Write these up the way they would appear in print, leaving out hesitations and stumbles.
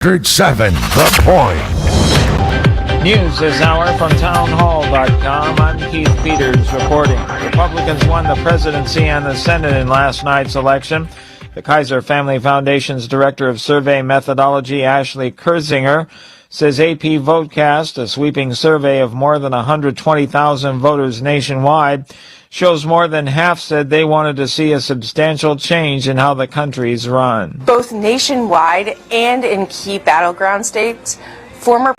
107 The Point. News this hour from townhall.com. I'm Keith Peters reporting. Republicans won the presidency and the Senate in last night's election. The Kaiser Family Foundation's Director of Survey Methodology, Ashley Kurzinger, says AP Votecast, a sweeping survey of more than 120,000 voters nationwide, shows more than half said they wanted to see a substantial change in how the country's run. Both nationwide and in key battleground states, former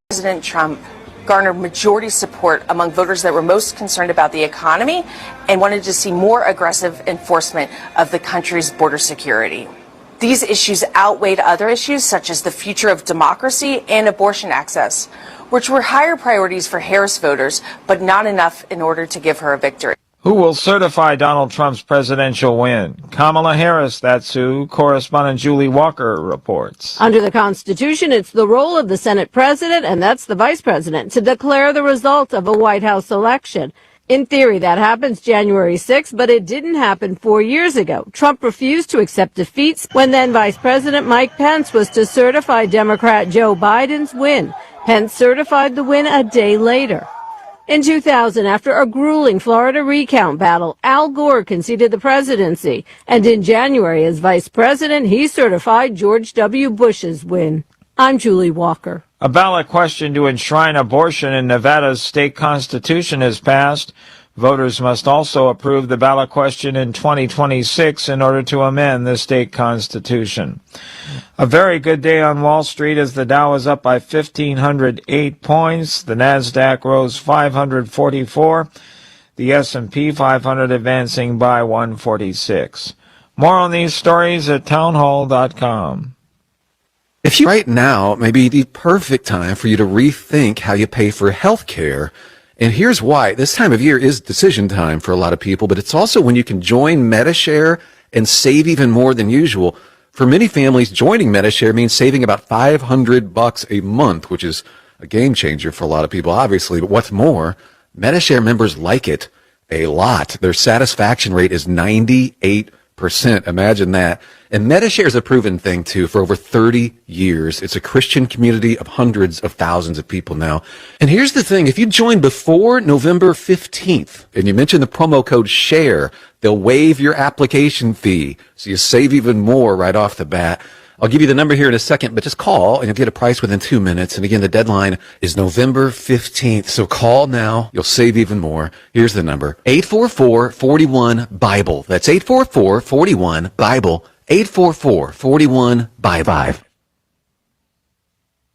President Trump garnered majority support among voters that were most concerned about the economy and wanted to see more aggressive enforcement of the country's border security. These issues outweighed other issues such as the future of democracy and abortion access, which were higher priorities for Harris voters, but not enough in order to give her a victory. Who will certify Donald Trump's presidential win? Kamala Harris, that's who. Correspondent Julie Walker reports. Under the Constitution, it's the role of the Senate president, and that's the vice president, to declare the result of a White House election. In theory, that happens January 6th, but it didn't happen 4 years ago. Trump refused to accept defeats when then Vice President Mike Pence was to certify Democrat Joe Biden's win. Pence certified the win a day later. In 2000, after a grueling Florida recount battle, Al Gore conceded the presidency. And in January, as vice president, he certified George W. Bush's win. I'm Julie Walker. A ballot question to enshrine abortion in Nevada's state constitution has passed. Voters must also approve the ballot question in 2026 in order to amend the state constitution. A very good day on Wall Street as the Dow is up by 1,508 points. The Nasdaq rose 544. The S&P 500 advancing by 146. More on these stories at townhall.com. If you right now may be the perfect time for you to rethink how you pay for health care. And here's why. This time of year is decision time for a lot of people, but it's also when you can join Medi-Share and save even more than usual. For many families, joining Medi-Share means saving about $500 a month, which is a game changer for a lot of people, obviously. But what's more, Medi-Share members like it a lot. Their satisfaction rate is 98%. Imagine that. And Medi-Share is a proven thing, too, for over 30 years. It's a Christian community of hundreds of thousands of people now. And here's the thing. If you join before November 15th and you mention the promo code SHARE, they'll waive your application fee. So you save even more right off the bat. I'll give you the number here in a second, but just call and you'll get a price within 2 minutes. And again, the deadline is November 15th. So call now. You'll save even more. Here's the number. 844-41-BIBLE. That's 844-41-BIBLE. 844-41-BIBLE.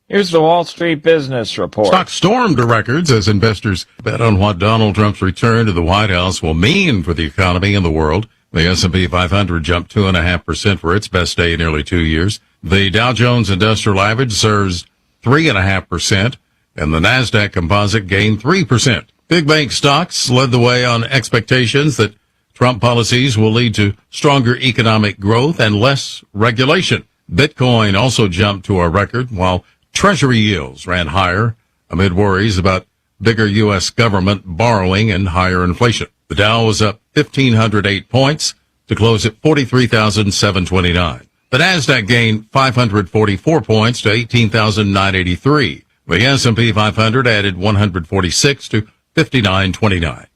Here's the Wall Street Business Report. Stocks stormed to records as investors bet on what Donald Trump's return to the White House will mean for the economy and the world. The S&P 500 jumped 2.5% for its best day in nearly 2 years. The Dow Jones Industrial Average surged 3.5%, and the Nasdaq Composite gained 3%. Big bank stocks led the way on expectations that Trump policies will lead to stronger economic growth and less regulation. Bitcoin also jumped to a record, while Treasury yields ran higher amid worries about bigger U.S. government borrowing and higher inflation. The Dow was up 1,508 points to close at 43,729. The Nasdaq gained 544 points to 18,983. The S&P 500 added 146 to 5929.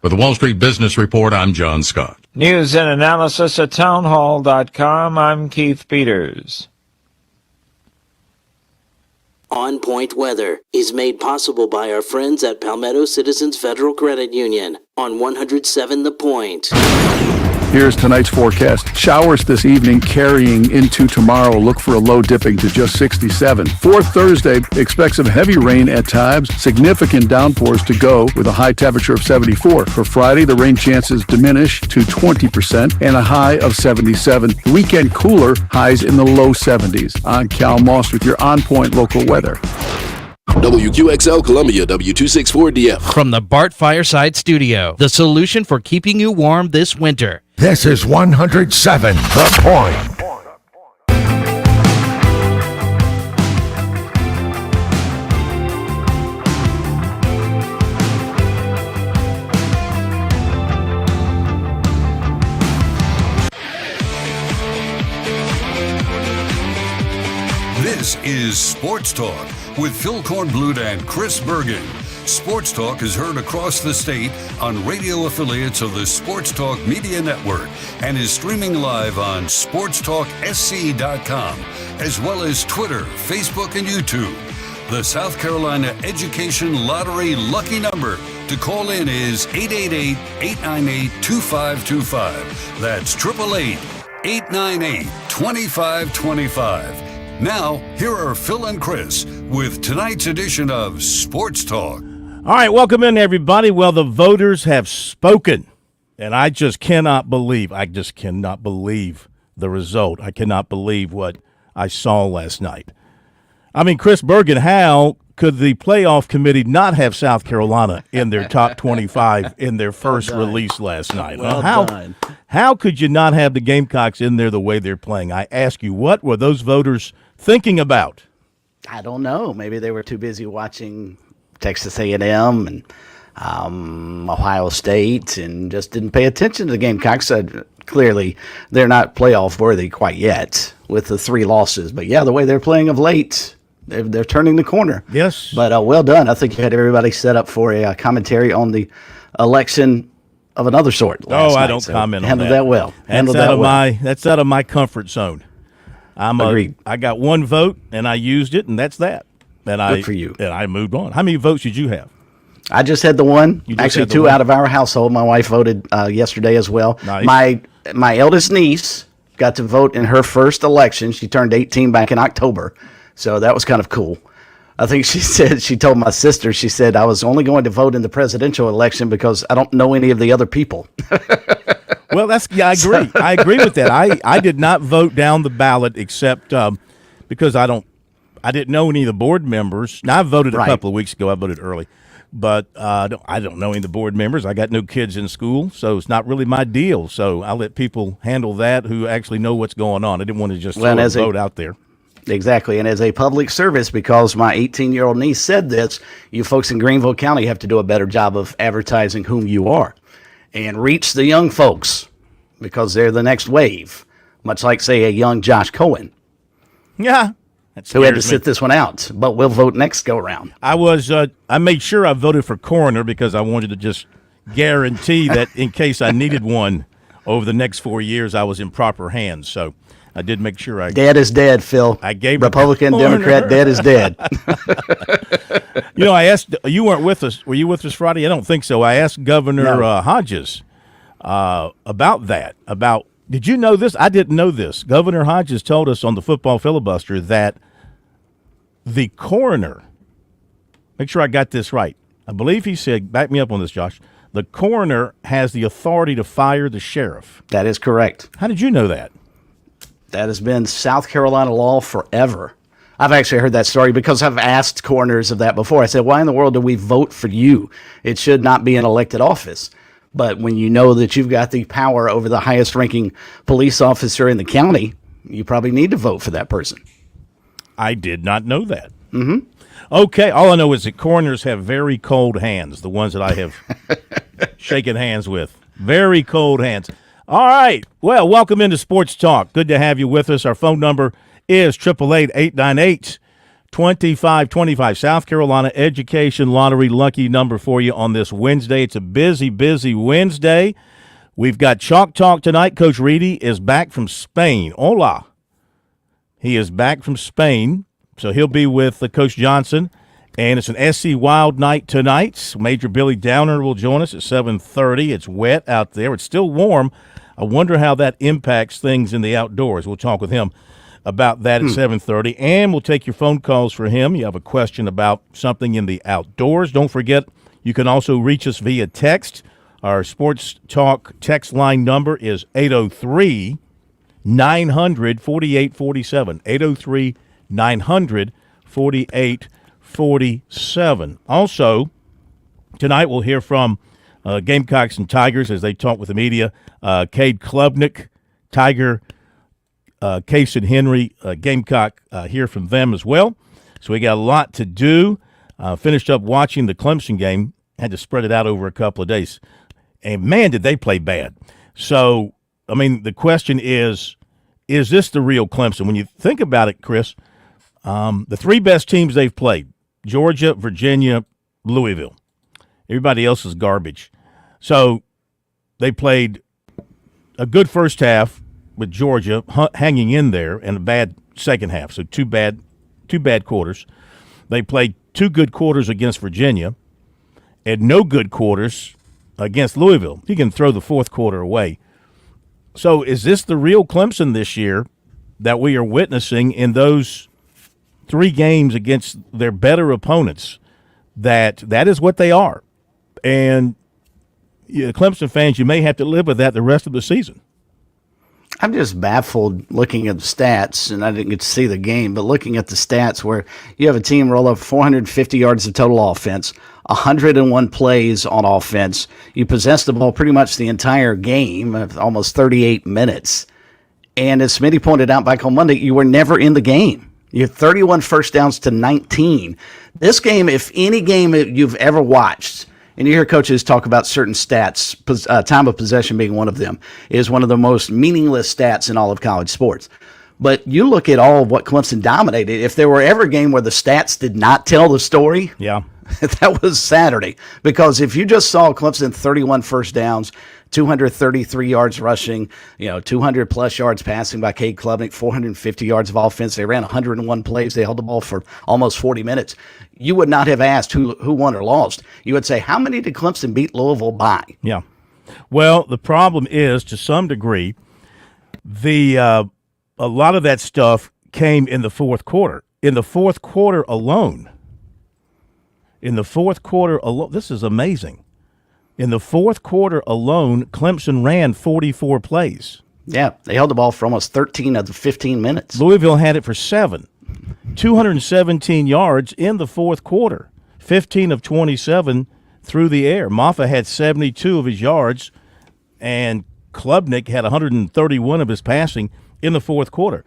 For the Wall Street Business Report, I'm John Scott. News and analysis at townhall.com. I'm Keith Peters. On Point Weather is made possible by our friends at Palmetto Citizens Federal Credit Union on 107 The Point. Here's tonight's forecast. Showers this evening carrying into tomorrow. Look for a low dipping to just 67. For Thursday, expect some heavy rain at times. Significant downpours to go with a high temperature of 74. For Friday, the rain chances diminish to 20% and a high of 77. Weekend cooler, highs in the low 70s. I'm Cal Moss with your On Point local weather. WQXL Columbia, W264DF. From the Bart Fireside Studio, the solution for keeping you warm this winter. This is 107 The Point. This is Sports Talk with Phil Kornblut and Chris Bergen. Sports Talk is heard across the state on radio affiliates of the Sports Talk Media Network and is streaming live on SportsTalkSC.com, as well as Twitter, Facebook, and YouTube. The South Carolina Education Lottery lucky number to call in is 888-898-2525. That's 888-898-2525. Now, here are Phil and Chris with tonight's edition of Sports Talk. All right, welcome in, everybody. Well, the voters have spoken, and I just cannot believe the result. I cannot believe what I saw last night. I mean, Chris Bergen, how could the playoff committee not have South Carolina in their top 25 in their first release last night? How could you not have the Gamecocks in there the way they're playing? I ask you, what were those voters thinking about? I don't know. Maybe they were too busy watching Texas A&M and Ohio State and just didn't pay attention to the Gamecocks. Clearly, they're not playoff worthy quite yet with the 3 losses. But, yeah, the way they're playing of late, they're turning the corner. Yes. But well done. I think you had everybody set up for a commentary on the election of another sort last night. I don't comment on that. Handled that well. That's out of my comfort zone. Agreed. I got 1 vote, and I used it, and that's that. Good for you. And I moved on. How many votes did you have? I just had the 1. Actually, 2 out of our household. My wife voted yesterday as well. Nice. My eldest niece got to vote in her first election. She turned 18 back in October, so that was kind of cool. I think she told my sister, she said, I was only going to vote in the presidential election because I don't know any of the other people. Well, I agree. I agree with that. I did not vote down the ballot except because I didn't know any of the board members. Now, I voted a couple of weeks ago. I voted early. But I don't know any of the board members. I got no kids in school, so it's not really my deal. So I let people handle that who actually know what's going on. I didn't want to just throw a vote out there. Exactly. And as a public service, because my 18-year-old niece said this, you folks in Greenville County have to do a better job of advertising whom you are and reach the young folks because they're the next wave, much like, say, a young Josh Cohen. Yeah. Who had to sit this one out, but we'll vote next go round. I made sure I voted for coroner because I wanted to just guarantee that in case I needed one over the next 4 years, I was in proper hands. So I did make sure Dead is dead, Phil. I gave Republican, Democrat, dead is dead. I asked, you weren't with us. Were you with us Friday? I don't think so. I asked Governor Hodges about that, did you know this? I didn't know this. Governor Hodges told us on the football filibuster that the coroner, make sure I got this right. I believe he said, back me up on this, Josh, the coroner has the authority to fire the sheriff. That is correct. How did you know that? That has been South Carolina law forever. I've actually heard that story because I've asked coroners of that before. I said, why in the world do we vote for you? It should not be an elected office. But when you know that you've got the power over the highest ranking police officer in the county, you probably need to vote for that person. I did not know that. Mm-hmm. Okay, all I know is that coroners have very cold hands, the ones that I have shaken hands with. Very cold hands. All right, well, welcome into Sports Talk. Good to have you with us. Our phone number is 888-898-2525. South Carolina Education Lottery lucky number for you on this Wednesday. It's a busy, busy Wednesday. We've got Chalk Talk tonight. Coach Reedy is back from Spain. Hola. He is back from Spain, so he'll be with Coach Johnson. And it's an SC Wild night tonight. Major Billy Downer will join us at 7:30. It's wet out there. It's still warm. I wonder how that impacts things in the outdoors. We'll talk with him about that at 7:30. And we'll take your phone calls for him. You have a question about something in the outdoors. Don't forget, you can also reach us via text. Our Sports Talk text line number is 803-900-4847. 803-900-4847. Also, tonight we'll hear from Gamecocks and Tigers as they talk with the media. Cade Klubnik, Tiger, Case and Henry, Gamecock, hear from them as well. So we got a lot to do. Finished up watching the Clemson game. Had to spread it out over a couple of days. And, man, did they play bad. So, I mean, the question is this the real Clemson? When you think about it, Chris, The three best teams they've played, Georgia, Virginia, Louisville. Everybody else is garbage. So they played a good first half with Georgia hanging in there and a bad second half. So two bad quarters. They played two good quarters against Virginia and no good quarters against Louisville. He can throw the fourth quarter away. So is this the real Clemson this year that we are witnessing in those three games against their better opponents? That is what they are. And Clemson fans, you may have to live with that the rest of the season. I'm just baffled looking at the stats, and I didn't get to see the game, but looking at the stats where you have a team roll up 450 yards of total offense, 101 plays on offense. You possess the ball pretty much the entire game, almost 38 minutes. And as Smitty pointed out back on Monday, you were never in the game. You had 31 first downs to 19. This game, if any game you've ever watched, and you hear coaches talk about certain stats, time of possession being one of them, is one of the most meaningless stats in all of college sports. But you look at all of what Clemson dominated. If there were ever a game where the stats did not tell the story, that was Saturday. Because if you just saw Clemson 31 first downs, 233 yards rushing, 200 plus yards passing by Cade Klubnik, 450 yards of offense. They ran 101 plays. They held the ball for almost 40 minutes. You would not have asked who won or lost. You would say, how many did Clemson beat Louisville by? Yeah. Well, the problem is, to some degree, a lot of that stuff came in the fourth quarter. In the fourth quarter alone, this is amazing. In the fourth quarter alone, Clemson ran 44 plays. Yeah, they held the ball for almost 13 of the 15 minutes. Louisville had it for 7. 217 yards in the fourth quarter, 15 of 27 through the air. Maffa had 72 of his yards, and Klubnik had 131 of his passing in the fourth quarter.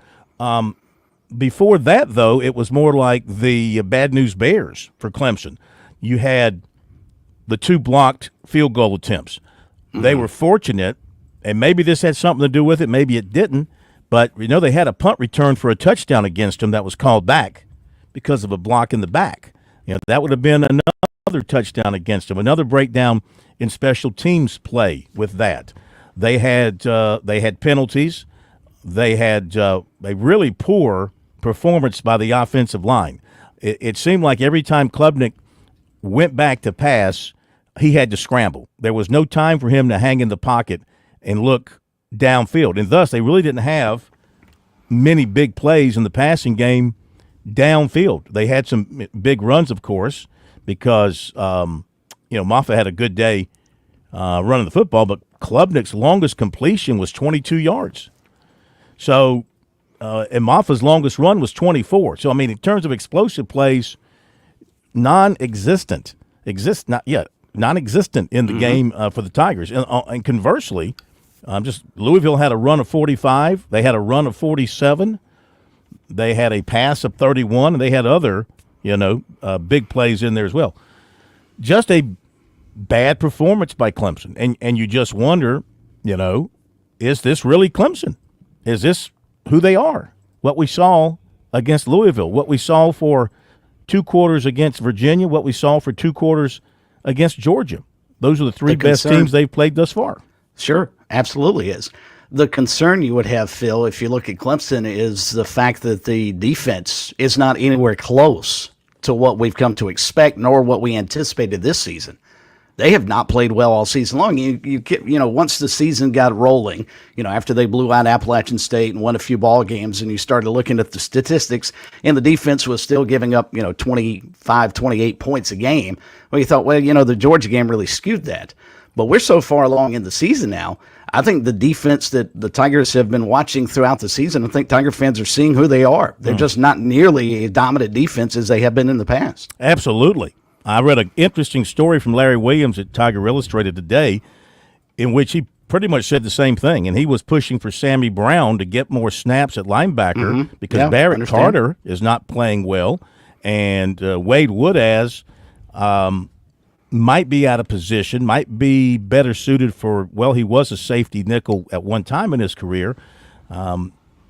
Before that, though, it was more like the Bad News Bears for Clemson. You had the 2 blocked field goal attempts. They were fortunate, and maybe this had something to do with it, maybe it didn't, but they had a punt return for a touchdown against them that was called back because of a block in the back. That would have been another touchdown against them, another breakdown in special teams play with that. They had penalties. They had a really poor performance by the offensive line. It seemed like every time Klubnik went back to pass, he had to scramble. There was no time for him to hang in the pocket and look downfield. And thus, they really didn't have many big plays in the passing game downfield. They had some big runs, of course, because, Maffa had a good day running the football, but Klubnik's longest completion was 22 yards. So, and Maffa's longest run was 24. So, in terms of explosive plays, non-existent in the game for the Tigers. And conversely, Louisville had a run of 45. They had a run of 47. They had a pass of 31, and they had other, big plays in there as well. Just a bad performance by Clemson. And you just wonder, is this really Clemson? Is this who they are? What we saw against Louisville, what we saw for 2 quarters against Virginia, what we saw for 2 quarters against Georgia. Those are the 3 best teams they've played thus far. Sure, absolutely is. The concern you would have, Phil, if you look at Clemson, is the fact that the defense is not anywhere close to what we've come to expect, nor what we anticipated this season. They have not played well all season long. Once the season got rolling, after they blew out Appalachian State and won a few ball games, and you started looking at the statistics, and the defense was still giving up, 25, 28 points a game. Well, you thought, the Georgia game really skewed that. But we're so far along in the season now, I think the defense that the Tigers have been watching throughout the season, I think Tiger fans are seeing who they are. They're just not nearly a dominant defense as they have been in the past. Absolutely. I read an interesting story from Larry Williams at Tiger Illustrated today in which he pretty much said the same thing, and he was pushing for Sammy Brown to get more snaps at linebacker because Barrett Carter is not playing well, and Wade Woodaz might be out of position, might be better suited for, he was a safety nickel at one time in his career.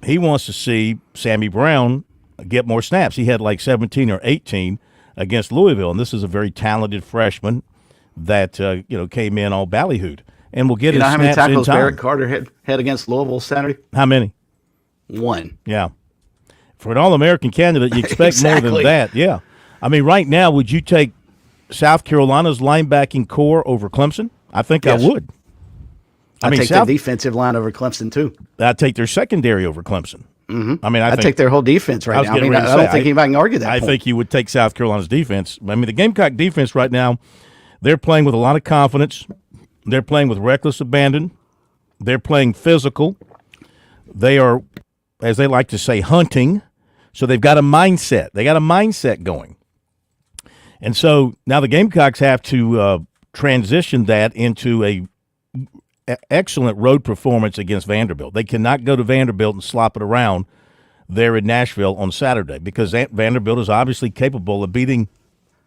He wants to see Sammy Brown get more snaps. He had like 17 or 18 against Louisville, and this is a very talented freshman that came in all ballyhooed and will get his snaps in time. You know how many tackles Barrett Carter had against Louisville Saturday? How many? 1. Yeah. For an All-American candidate, you expect more than that. Yeah. I mean, right now, would you take South Carolina's linebacking core over Clemson? I think I would. I take their defensive line over Clemson, too. I'd take their secondary over Clemson. Mm-hmm. I mean, I'd take their whole defense right now. I don't think anybody can argue that I point. think you would take South Carolina's defense. I mean, the Gamecock defense right now, they're playing with a lot of confidence. They're playing with reckless abandon. They're playing physical. They are, as they like to say, hunting. So they've got a mindset. They got a mindset going. And so now the Gamecocks have to transition that into a excellent road performance against Vanderbilt. They cannot go to Vanderbilt and slop it around there in Nashville on Saturday because Vanderbilt is obviously capable of beating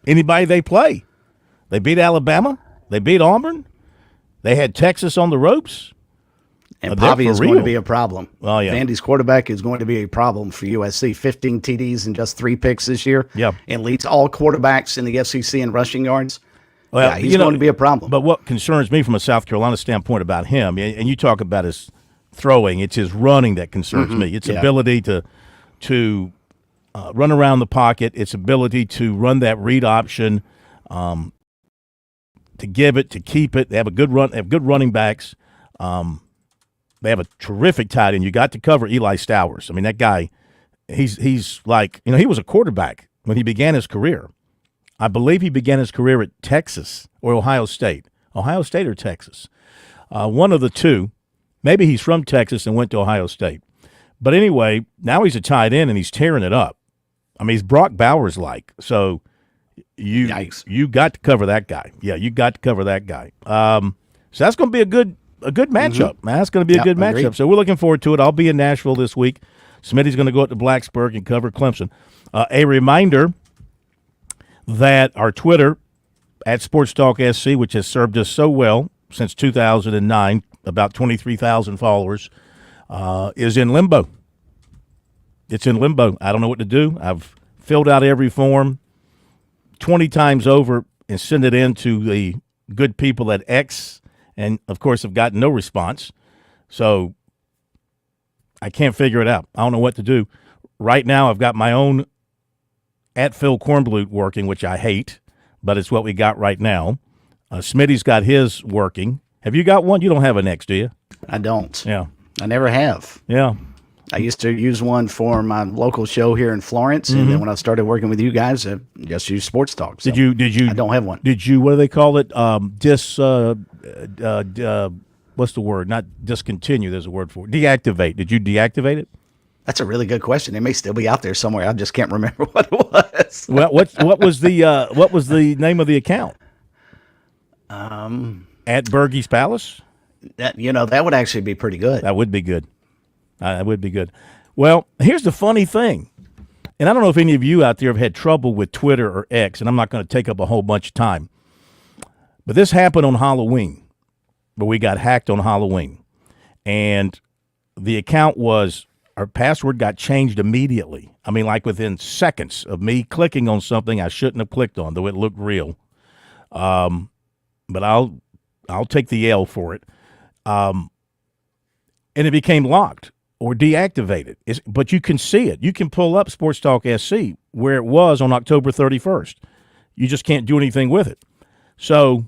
anybody they play. They beat Alabama. They beat Auburn. They had Texas on the ropes. And Pavi is going to be a problem. Oh, yeah. Vandy's quarterback is going to be a problem for USC. 15 TDs and just 3 picks this year. Yeah. And leads all quarterbacks in the SEC in rushing yards. Well, yeah, he's going to be a problem. But what concerns me from a South Carolina standpoint about him, and you talk about his throwing, it's his running that concerns me. It's ability to run around the pocket, its ability to run that read option, to give it, to keep it. They have a good run. They have good running backs. They have a terrific tight end. You got to cover Eli Stowers. I mean, that guy, he's like, he was a quarterback when he began his career. I believe he began his career at Texas or Ohio State. Ohio State or Texas. One of the two. Maybe he's from Texas and went to Ohio State. But anyway, now he's a tight end and he's tearing it up. I mean, he's Brock Bowers-like. So you got to cover that guy. Yeah, you got to cover that guy. So that's going to be a good matchup, man. That's going to be a good matchup. Agreed. So we're looking forward to it. I'll be in Nashville this week. Smitty's going to go up to Blacksburg and cover Clemson. A reminder that our Twitter, at SportsTalkSC, which has served us so well since 2009, about 23,000 followers, is in limbo. It's in limbo. I don't know what to do. I've filled out every form 20 times over and sent it in to the good people at X, and, of course, have gotten no response. So I can't figure it out. I don't know what to do. Right now I've got my own at Phil Kornblut working, which I hate, but it's what we got right now. Smitty's got his working. Have you got one? You don't have an X, do you? I don't. Yeah. I never have. Yeah. I used to use one for my local show here in Florence, and then when I started working with you guys, I just used Sports Talk. So Did you? I don't have one. Did you? What do they call it? What's the word? Not discontinue. There's a word for it. Deactivate. Did you deactivate it? That's a really good question. It may still be out there somewhere. I just can't remember what it was. Well, what was the name of the account? At Bergey's Palace. That would actually be pretty good. That would be good. That would be good. Well, here's the funny thing, and I don't know if any of you out there have had trouble with Twitter or X, and I'm not going to take up a whole bunch of time, but this happened on Halloween, but we got hacked on Halloween, and the account our password got changed immediately. I mean, like within seconds of me clicking on something I shouldn't have clicked on, though it looked real. But I'll take the L for it. And it became locked or deactivated. But you can see it. You can pull up Sports Talk SC where it was on October 31st. You just can't do anything with it. So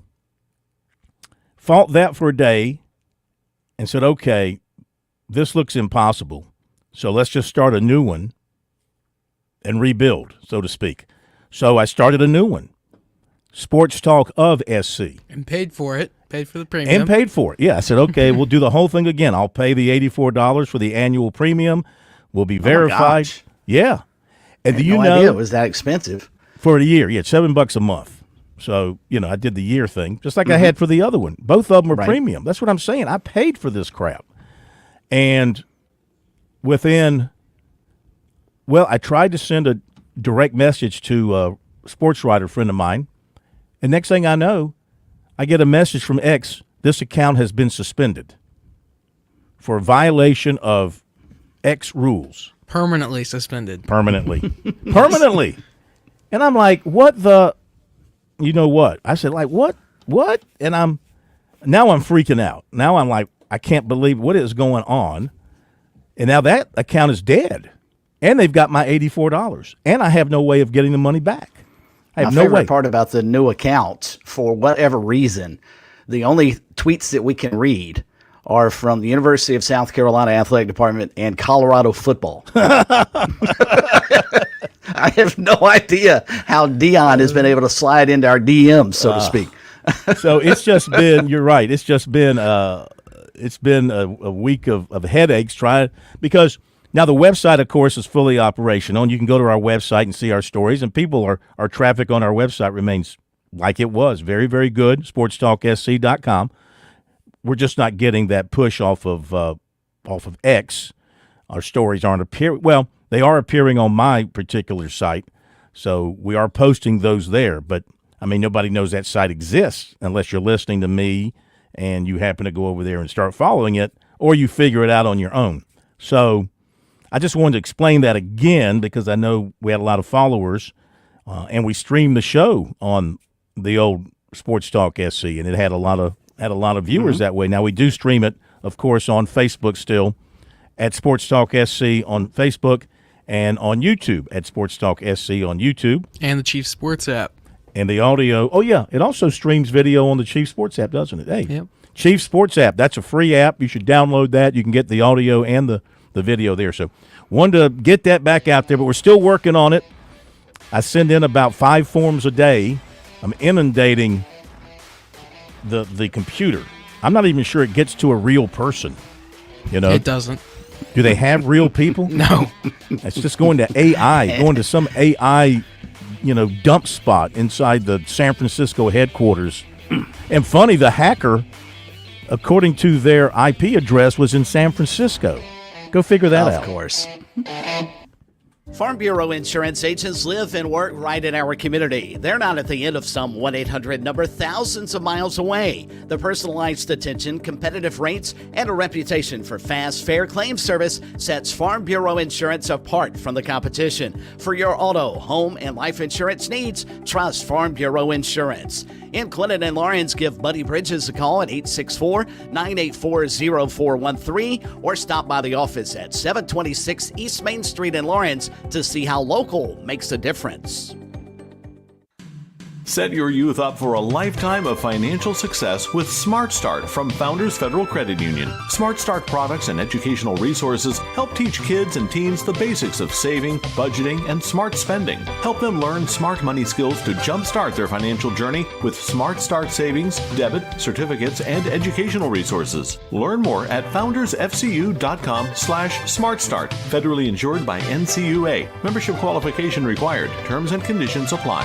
fought that for a day and said, okay, this looks impossible. So let's just start a new one and rebuild, so to speak. So I started a new one, Sports Talk of SC. And paid for it. Paid for the premium. And paid for it. Yeah, I said, okay, we'll do the whole thing again. I'll pay the $84 for the annual premium. We'll be verified. Yeah. And do you know idea it was that expensive for a year? Yeah, it's $7 a month. So, I did the year thing, just like I had for the other one. Both of them were premium. That's what I'm saying. I paid for this crap. And I tried to send a direct message to a sports writer friend of mine. And next thing I know, I get a message from X, this account has been suspended for violation of X rules. Permanently suspended. Permanently. And I'm like, what the, you know what? I said, like, what? And I'm freaking out. Now I'm like, I can't believe what is going on. And now that account is dead. And they've got my $84. And I have no way of getting the money back. I have My no favorite way. part about the new account, for whatever reason, the only tweets that we can read are from the University of South Carolina Athletic Department and Colorado football. I have no idea how Dion has been able to slide into our DMs, so to speak. So it's just been, you're right, it's just been a week of headaches because now the website, of course, is fully operational, and you can go to our website and see our stories, and our traffic on our website remains like it was, very, very good, SportsTalkSC.com. We're just not getting that push off of X. Our stories aren't appearing. Well, they are appearing on my particular site, so we are posting those there. But, I mean, nobody knows that site exists unless you're listening to me and you happen to go over there and start following it, or you figure it out on your own. So I just wanted to explain that again because I know we had a lot of followers, and we streamed the show on the old Sports Talk SC, and it had a lot of viewers that way. Now we do stream it, of course, on Facebook still at Sports Talk SC on Facebook and on YouTube at Sports Talk SC on YouTube. And the Chief Sports app. And the audio. Oh, yeah. It also streams video on the Chief Sports app, doesn't it? Hey, yep. Chief Sports app. That's a free app. You should download that. You can get the audio and the video there. So wanted to get that back out there, but we're still working on it. I send in about 5 forms a day. I'm inundating the computer. I'm not even sure it gets to a real person. You know, it doesn't. Do they have real people? No. It's just going to AI, going to some AI, dump spot inside the San Francisco headquarters. And funny, the hacker, according to their IP address, was in San Francisco. Go figure that out. Of course. Farm Bureau insurance agents live and work right in our community. They're not at the end of some 1-800 number thousands of miles away. The personalized attention, competitive rates, and a reputation for fast, fair claim service sets Farm Bureau insurance apart from the competition. For your auto, home, and life insurance needs, trust Farm Bureau Insurance. In Clinton and Lawrence, give Buddy Bridges a call at 864-984-0413 or stop by the office at 726 East Main Street in Lawrence to see how local makes a difference. Set your youth up for a lifetime of financial success with Smart Start from Founders Federal Credit Union. Smart Start products and educational resources help teach kids and teens the basics of saving, budgeting, and smart spending. Help them learn smart money skills to jumpstart their financial journey with Smart Start savings, debit, certificates, and educational resources. Learn more at foundersfcu.com/smartstart. Federally insured by NCUA. Membership qualification required. Terms and conditions apply.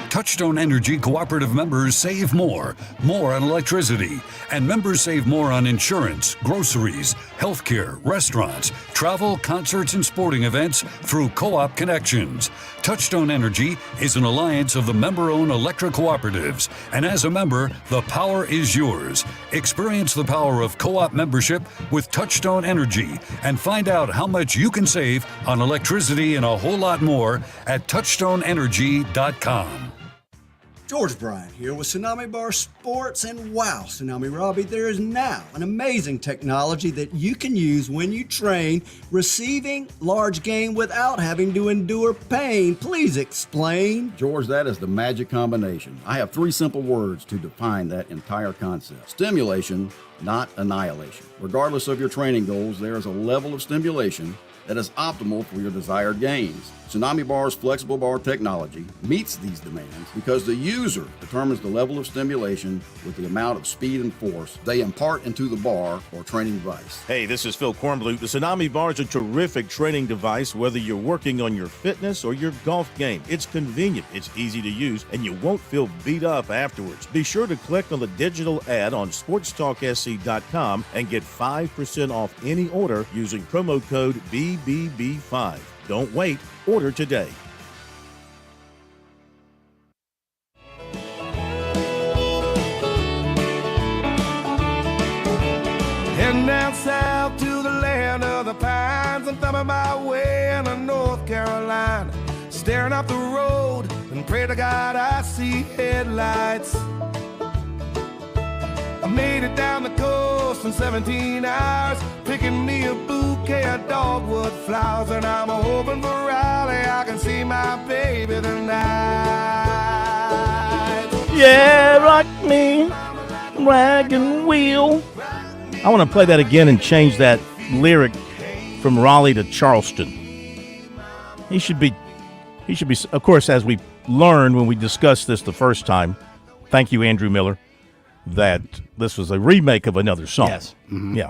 Touchstone Energy cooperative members save more on electricity, and members save more on insurance, groceries, healthcare, restaurants, travel, concerts, and sporting events through co-op connections. Touchstone Energy is an alliance of the member-owned electric cooperatives, and as a member, the power is yours. Experience the power of co-op membership with Touchstone Energy and find out how much you can save on electricity and a whole lot more at touchstoneenergy.com. George Bryant here with Tsunami Bar Sports, and wow, Tsunami Robbie, there is now an amazing technology that you can use when you train receiving large game without having to endure pain. Please explain. George, that is the magic combination. I have 3 simple words to define that entire concept. Stimulation, not annihilation. Regardless of your training goals, there is a level of stimulation that is optimal for your desired gains. Tsunami Bar's flexible bar technology meets these demands because the user determines the level of stimulation with the amount of speed and force they impart into the bar or training device. Hey, this is Phil Kornblut. The Tsunami Bar is a terrific training device, whether you're working on your fitness or your golf game. It's convenient, it's easy to use, and you won't feel beat up afterwards. Be sure to click on the digital ad on SportsTalkSC.com and get 5% off any order using promo code BBB5. Don't wait. Order today. Heading down south to the land of the pines. lines I'm thumbing my way into North Carolina, staring up the road and pray to God I see headlights. I made it down the coast in 17 hours, picking me a bouquet of dogwood flowers, and I'm hoping for Raleigh I can see my baby tonight. Yeah, rock me, wagon wheel. I want to play that again and change that lyric from Raleigh to Charleston. He should be, of course, as we learned when we discussed this the first time, thank you, Andrew Miller, that this was a remake of another song. Yes. Mm-hmm. Yeah.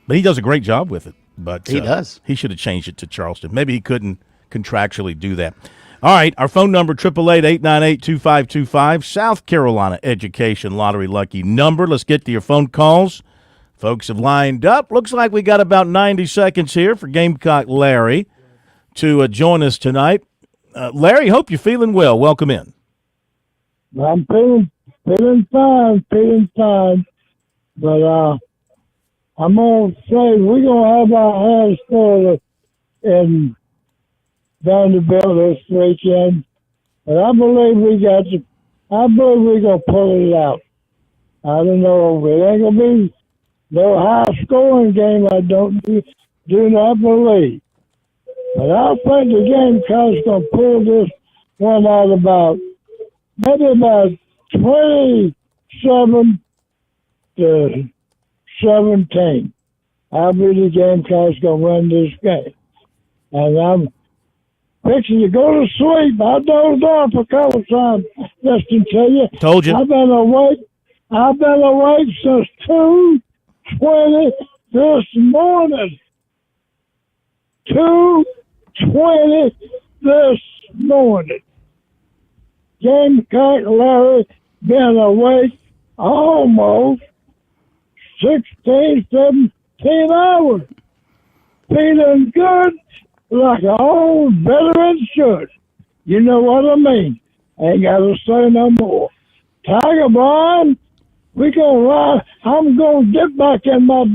But he does a great job with it. But he does. He should have changed it to Charleston. Maybe he couldn't contractually do that. All right, our phone number, 888-898-2525, South Carolina Education Lottery Lucky number. Let's get to your phone calls. Folks have lined up. Looks like we got about 90 seconds here for Gamecock Larry to join us tonight. Larry, hope you're feeling well. Welcome in. I'm feeling fine. But I'm going to say we're going to have our hands full in Vanderbilt this weekend. But I believe we're going to pull it out. I don't know. It ain't going to be no high-scoring game, I do not believe. But I think the Gamecocks going to pull this one out maybe about 27-17. I believe the Gamecocks going to win this game. And I'm fixing to go to sleep. I dozed off a couple of times, just to tell you. Told you. I've been awake since 2:20 this morning. 2:20 this morning. Gamecock Larry been awake almost 16, 17 hours. Feeling good like an old veteran should. You know what I mean? Ain't got to say no more. Tiger Brian, we gonna ride. I'm gonna get back in my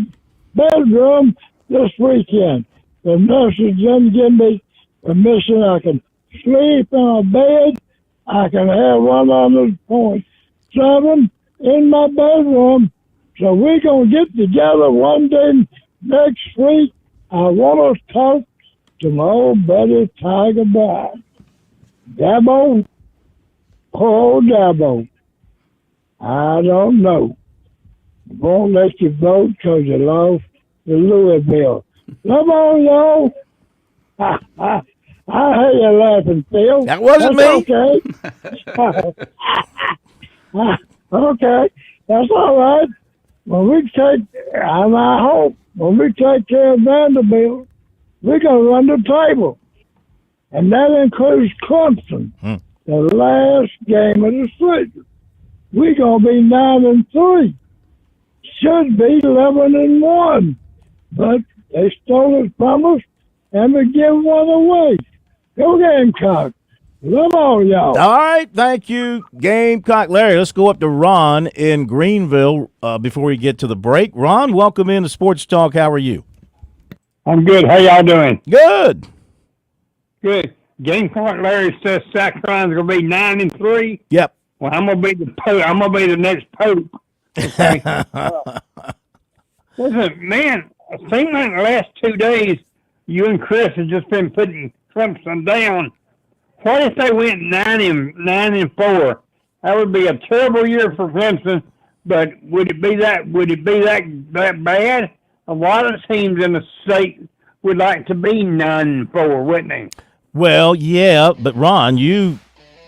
bedroom this weekend. The nurses didn't give me permission. I can sleep in a bed. I can have 100.7 in my bedroom. So we're gonna get together one day next week. I want to talk to my old buddy Tiger Brian. Dabo, oh Dabo, I don't know. Won't let you vote because you lost the Louisville. Come on, y'all. I hear you laughing, Phil. That wasn't me. Okay. Okay, that's all right. I hope when we take care of Vanderbilt, we're going to run the table. And that includes Clemson, the last game of the season. We're going to be 9-3. Should be 11-1. But they stole it from us, and we give one away. Go Gamecock. Love all y'all. All right, thank you, Gamecock Larry. Let's go up to Ron in Greenville before we get to the break. Ron, welcome in to Sports Talk. How are you? I'm good. How y'all doing? Good. Good. Gamecock Larry says South Carolina's going to be 9-3. Yep. Well, I'm going to be the Pope. I'm going to be the next Pope. Okay. Listen, man, it seems like the last 2 days, you and Chris have just been putting Clemson down. What if they went 9-4? That would be a terrible year for Clemson. But would it be that bad? A lot of teams in the state would like to be 9-4, wouldn't they? Well, yeah, but Ron, you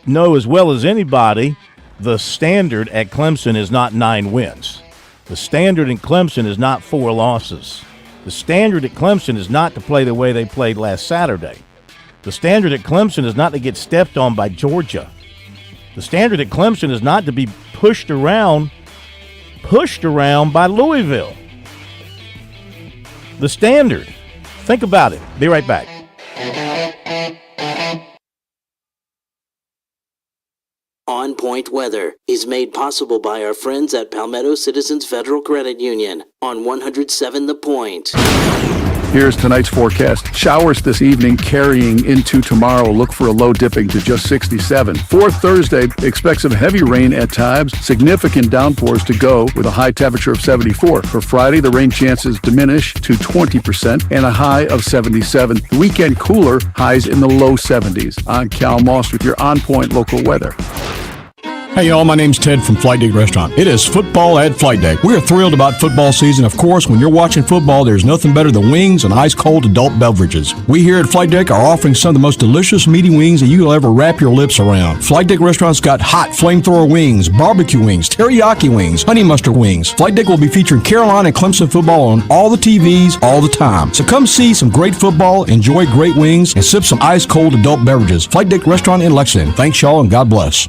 know as well as anybody, the standard at Clemson is not 9 wins. The standard in Clemson is not 4 losses. The standard at Clemson is not to play the way they played last Saturday. The standard at Clemson is not to get stepped on by Georgia. The standard at Clemson is not to be pushed around by Louisville. The standard. Think about it. Be right back. On Point Weather is made possible by our friends at Palmetto Citizens Federal Credit Union on 107 The Point. Here's tonight's forecast. Showers this evening carrying into tomorrow. Look for a low dipping to just 67. For Thursday, expect some heavy rain at times. Significant downpours to go with a high temperature of 74. For Friday, the rain chances diminish to 20% and a high of 77. The weekend cooler, highs in the low 70s. I'm Cal Moss with your on-point local weather. Hey y'all, my name's Ted from Flight Deck Restaurant. It is football at Flight Deck. We are thrilled about football season. Of course, when you're watching football, there's nothing better than wings and ice-cold adult beverages. We here at Flight Deck are offering some of the most delicious meaty wings that you'll ever wrap your lips around. Flight Deck Restaurant's got hot flamethrower wings, barbecue wings, teriyaki wings, honey mustard wings. Flight Deck will be featuring Carolina and Clemson football on all the TVs all the time. So come see some great football, enjoy great wings, and sip some ice-cold adult beverages. Flight Deck Restaurant in Lexington. Thanks y'all and God bless.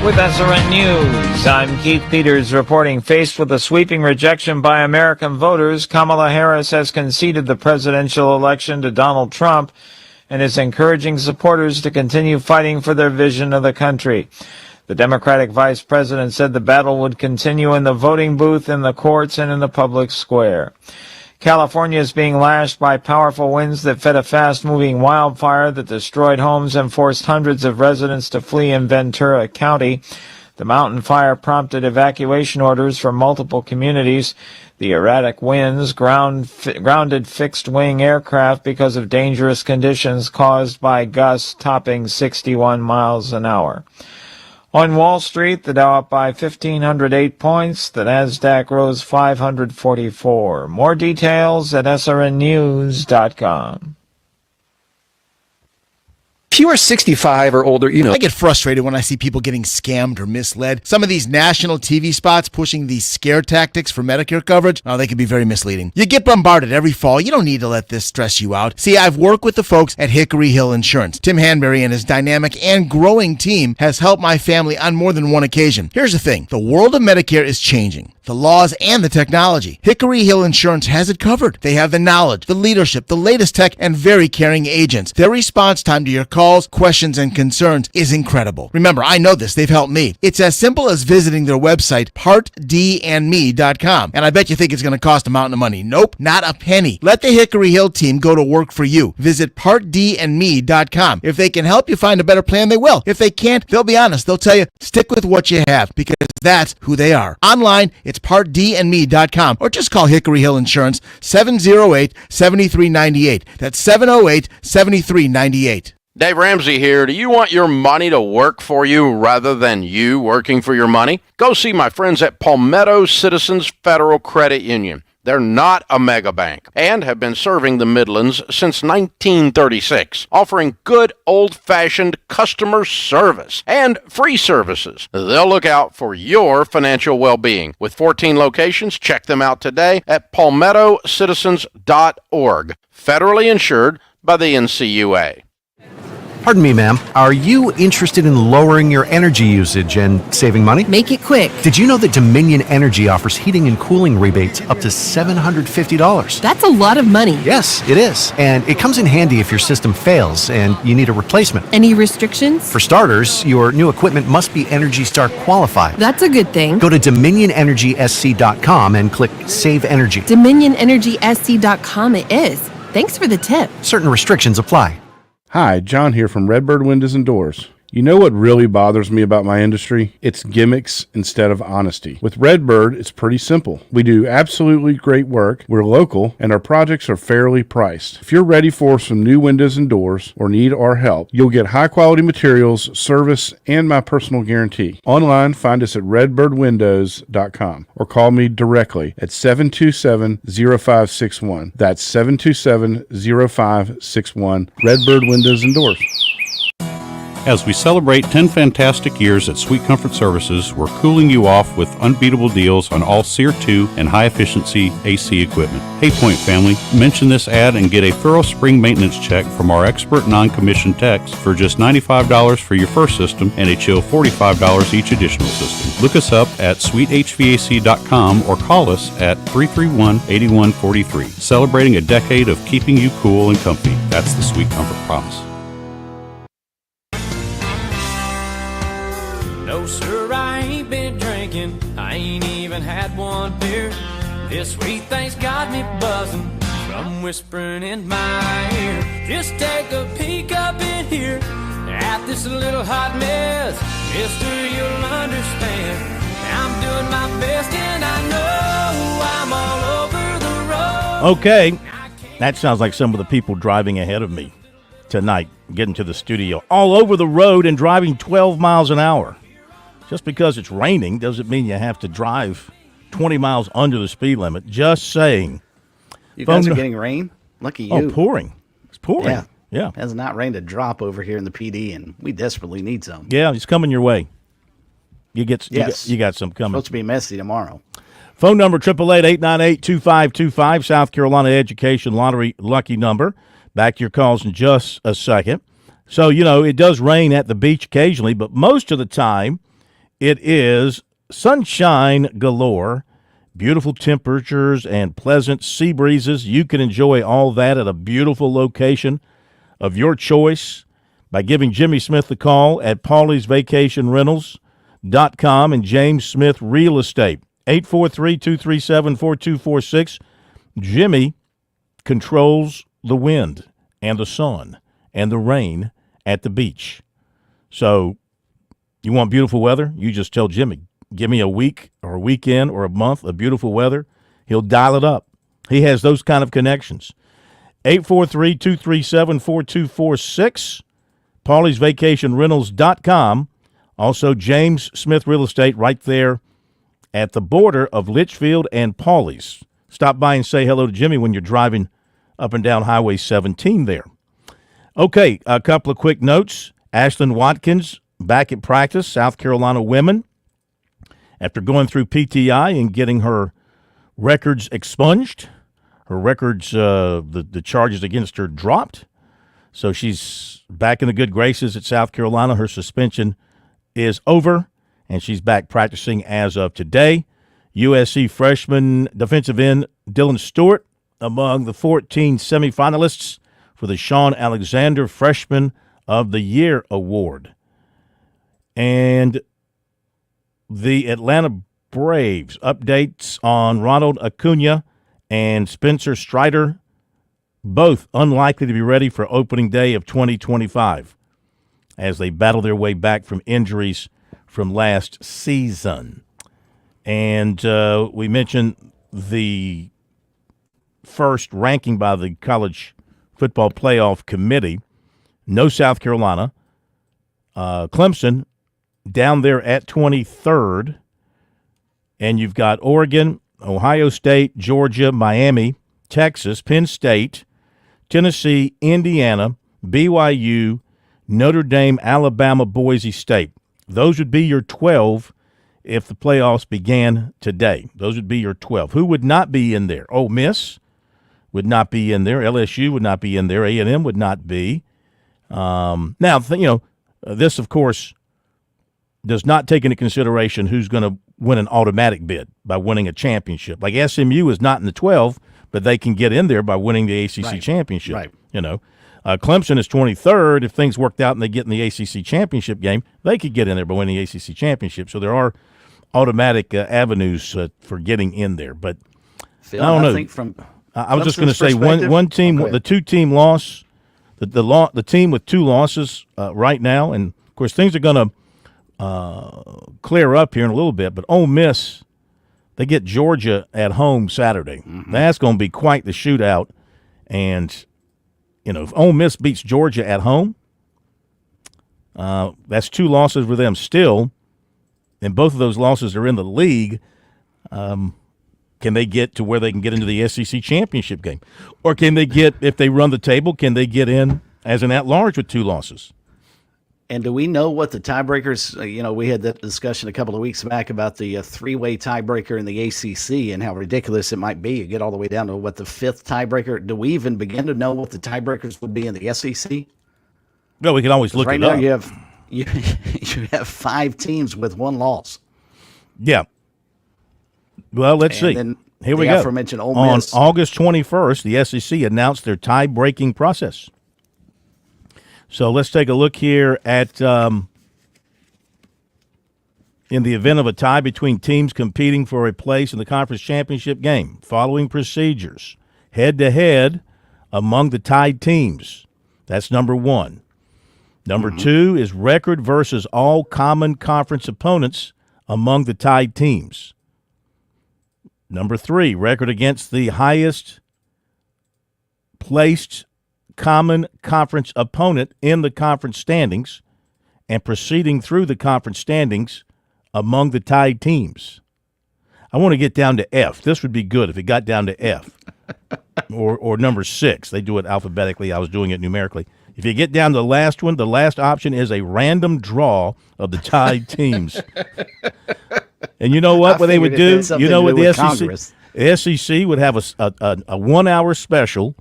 With SRN News, I'm Keith Peters reporting. Faced with a sweeping rejection by American voters, Kamala Harris has conceded the presidential election to Donald Trump and is encouraging supporters to continue fighting for their vision of the country. The Democratic vice president said the battle would continue in the voting booth, in the courts, and in the public square. California is being lashed by powerful winds that fed a fast-moving wildfire that destroyed homes and forced hundreds of residents to flee in Ventura County. The mountain fire prompted evacuation orders for multiple communities. The erratic winds grounded fixed-wing aircraft because of dangerous conditions caused by gusts topping 61 miles an hour. On Wall Street, the Dow up by 1,508 points. The Nasdaq rose 544. More details at srnnews.com. If you are 65 or older, you know. I get frustrated when I see people getting scammed or misled. Some of these national TV spots pushing these scare tactics for Medicare coverage, they can be very misleading. You get bombarded every fall. You don't need to let this stress you out. See, I've worked with the folks at Hickory Hill Insurance. Tim Hanbury and his dynamic and growing team has helped my family on more than one occasion. Here's the thing. The world of Medicare is changing. The laws and the technology. Hickory Hill Insurance has it covered. They have the knowledge, the leadership, the latest tech, and very caring agents. Their response time to your calls, questions, and concerns is incredible. Remember, I know this. They've helped me. It's as simple as visiting their website, partdandme.com. And I bet you think it's going to cost a mountain of money. Nope, not a penny. Let the Hickory Hill team go to work for you. Visit partdandme.com. If they can help you find a better plan, they will. If they can't, they'll be honest. They'll tell you, stick with what you have, because that's who they are. Online, it's partdandme.com, or just call Hickory Hill Insurance 708-7398. That's 708-7398. Dave Ramsey here. Do you want your money to work for you rather than you working for your money? Go see my friends at Palmetto Citizens Federal Credit Union. They're not a mega bank and have been serving the Midlands since 1936, offering good old-fashioned customer service and free services. They'll look out for your financial well-being. With 14 locations, check them out today at palmettocitizens.org. Federally insured by the NCUA. Pardon me, ma'am. Are you interested in lowering your energy usage and saving money? Make it quick. Did you know that Dominion Energy offers heating and cooling rebates up to $750? That's a lot of money. Yes, it is. And it comes in handy if your system fails and you need a replacement. Any restrictions? For starters, your new equipment must be Energy Star qualified. That's a good thing. Go to DominionEnergySC.com and click Save Energy. DominionEnergySC.com it is. Thanks for the tip. Certain restrictions apply. Hi, John here from Redbird Windows and Doors. You know what really bothers me about my industry? It's gimmicks instead of honesty. With Redbird, it's pretty simple. We do absolutely great work, we're local, and our projects are fairly priced. If you're ready for some new windows and doors or need our help, you'll get high-quality materials, service, and my personal guarantee. Online, find us at redbirdwindows.com or call me directly at 727-0561. That's 727-0561. Redbird Windows and Doors. As we celebrate 10 fantastic years at Sweet Comfort Services, we're cooling you off with unbeatable deals on all SEER 2 and high-efficiency AC equipment. Hey Point family, mention this ad and get a thorough spring maintenance check from our expert non-commissioned techs for just $95 for your first system and a chill $45 each additional system. Look us up at sweethvac.com or call us at 331-8143. Celebrating a decade of keeping you cool and comfy. That's the Sweet Comfort promise. No, sir, I ain't been drinking. I ain't even had one beer. This sweet thing's got me buzzing from whispering in my ear. Just take a peek up in here at this little hot mess. Mister, you'll understand. I'm doing my best and I know I'm all over the road. Okay, that sounds like some of the people driving ahead of me tonight, getting to the studio. All over the road and driving 12 miles an hour. Just because it's raining doesn't mean you have to drive 20 miles under the speed limit. Just saying. You guys are getting rain? Lucky you. Oh, pouring. It's pouring. Yeah. It has not rained a drop over here in the PD, and we desperately need some. Yeah, it's coming your way. You got some coming. It's supposed to be messy tomorrow. Phone number 888-898-2525, South Carolina Education Lottery lucky number. Back to your calls in just a second. So, it does rain at the beach occasionally, but most of the time it is sunshine galore, beautiful temperatures and pleasant sea breezes. You can enjoy all that at a beautiful location of your choice by giving Jimmy Smith a call at Paulie's Vacation Rentals.com and James Smith Real Estate, 843-237-4246. Jimmy controls the wind and the sun and the rain at the beach. So you want beautiful weather? You just tell Jimmy, give me a week or a weekend or a month of beautiful weather. He'll dial it up. He has those kind of connections. 843-237-4246, Paulie's Vacation Rentals.com. Also, James Smith Real Estate right there at the border of Litchfield and Paulie's. Stop by and say hello to Jimmy when you're driving up and down Highway 17 there. Okay, a couple of quick notes. Ashlyn Watkins back at practice, South Carolina women, after going through PTI and getting her records expunged. Her records, the charges against her dropped. So she's back in the good graces at South Carolina. Her suspension is over, and she's back practicing as of today. USC freshman defensive end Dylan Stewart among the 14 semifinalists for the Sean Alexander Freshman of the Year Award. And the Atlanta Braves updates on Ronald Acuna and Spencer Strider, both unlikely to be ready for opening day of 2025 as they battle their way back from injuries from last season. And we mentioned the first ranking by the College Football Playoff Committee. No South Carolina. Clemson down there at 23rd. And you've got Oregon, Ohio State, Georgia, Miami, Texas, Penn State, Tennessee, Indiana, BYU, Notre Dame, Alabama, Boise State. Those would be your 12 if the playoffs began today. Those would be your 12. Who would not be in there? Ole Miss would not be in there. LSU would not be in there. A&M would not be. Now, this, of course, does not take into consideration who's going to win an automatic bid by winning a championship. Like SMU is not in the 12, but they can get in there by winning the ACC championship. Right. Clemson is 23rd. If things worked out and they get in the ACC championship game, they could get in there by winning the ACC championship. So there are automatic avenues for getting in there. But Phil, I don't know. think from I was just going to say one team, the two-team loss, the team with two losses right now, and of course things are going to clear up here in a little bit. But Ole Miss, they get Georgia at home Saturday. Mm-hmm. That's going to be quite the shootout. And if Ole Miss beats Georgia at home, that's two losses for them still, and both of those losses are in the league. Can they get to where they can get into the SEC championship game? Or can they get, if they run the table, can they get in as an at-large with two losses? And do we know what the tiebreakers, we had that discussion a couple of weeks back about the three-way tiebreaker in the ACC and how ridiculous it might be. You get all the way down to what the fifth tiebreaker. Do we even begin to know what the tiebreakers would be in the SEC? Well, we can always look it up. Right now you have five teams with one loss. Yeah. Well, let's see. Here we go. Aforementioned Ole Miss. On August 21st, the SEC announced their tie-breaking process. So let's take a look here at In the event of a tie between teams competing for a place in the conference championship game, following procedures, head-to-head among the tied teams. That's number one. Number two is record versus all common conference opponents among the tied teams. Number three, record against the highest placed common conference opponent in the conference standings and proceeding through the conference standings among the tied teams. I want to get down to F. This would be good if it got down to F or number 6. They do it alphabetically. I was doing it numerically. If you get down to the last one, the last option is a random draw of the tied teams. And you know what they would do? You know what the SEC would have a 1 hour special.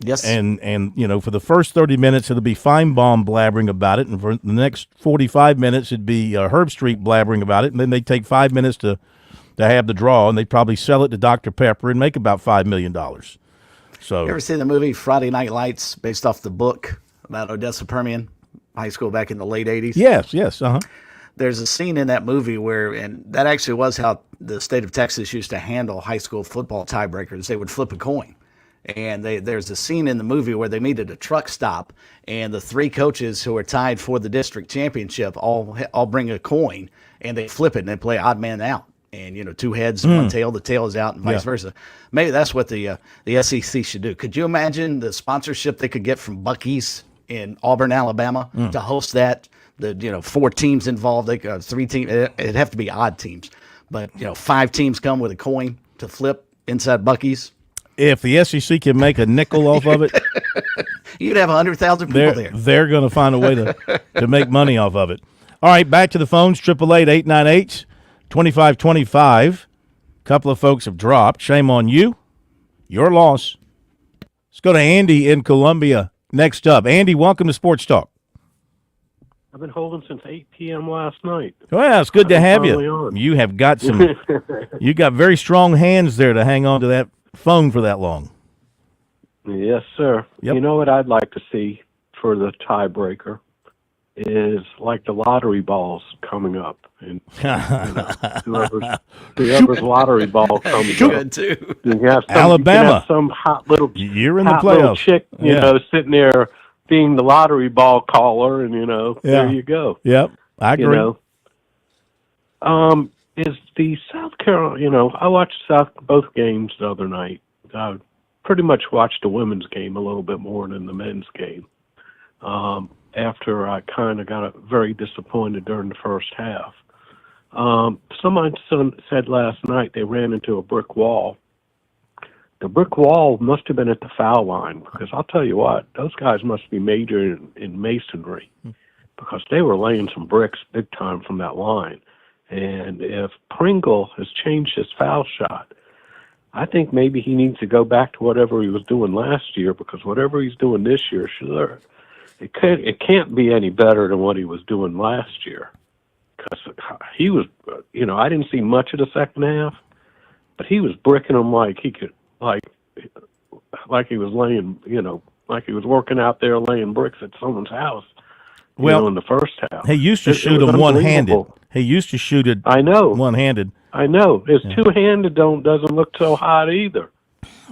Yes. And you know, for the first 30 minutes, it'll be Feinbaum blabbering about it. And for the next 45 minutes, it'd be Herb Street blabbering about it. And then they'd take 5 minutes to have the draw, and they'd probably sell it to Dr. Pepper and make about $5 million. So, you ever seen the movie Friday Night Lights, based off the book about Odessa Permian High School back in the late 80s? Yes. There's a scene in that movie where, and that actually was how the state of Texas used to handle high school football tiebreakers. They would flip a coin. And there's a scene in the movie where they meet at a truck stop, and the 3 coaches who are tied for the district championship all bring a coin, and they flip it, and they play odd man out. And, you know, 2 heads, 1 tail, the tail is out, and vice versa. Maybe that's what the SEC should do. Could you imagine the sponsorship they could get from Buc-ee's in Auburn, Alabama, to host that? 4 teams involved, 3 teams. It'd have to be odd teams. But, 5 teams come with a coin to flip inside Buc-ee's. If the SEC can make a nickel off of it, you'd have 100,000 people there. They're going to find a way to make money off of it. All right, back to the phones, 888-898-2525. A couple of folks have dropped. Shame on you. Your loss. Let's go to Andy in Columbia next up. Andy, welcome to Sports Talk. I've been holding since 8 p.m. last night. Well, it's good to have you. On. You have got you got very strong hands there to hang on to that phone for that long. Yes, sir. Yep. You know what I'd like to see for the tiebreaker is like the lottery balls coming up, and whoever's lottery ball comes up. Too. You have Alabama. You have some hot little You're in the hot little playoffs. chick, sitting there being the lottery ball caller, and there you go. Yep, I agree. Is the South Carolina, I watched both games the other night. I pretty much watched the women's game a little bit more than the men's game. After I kind of got very disappointed during the first half. Someone said last night they ran into a brick wall. The brick wall must have been at the foul line, because I'll tell you what, those guys must be majoring in masonry, because they were laying some bricks big time from that line. And if Pringle has changed his foul shot, I think maybe he needs to go back to whatever he was doing last year, because whatever he's doing this year, sure, it can't be any better than what he was doing last year. Because he was, I didn't see much of the second half, but he was bricking them like he could, like he was laying, like he was working out there laying bricks at someone's house. In the first half, he used to shoot them one-handed. He used to shoot it. I know, one-handed. I know. His two-handed doesn't look so hot either.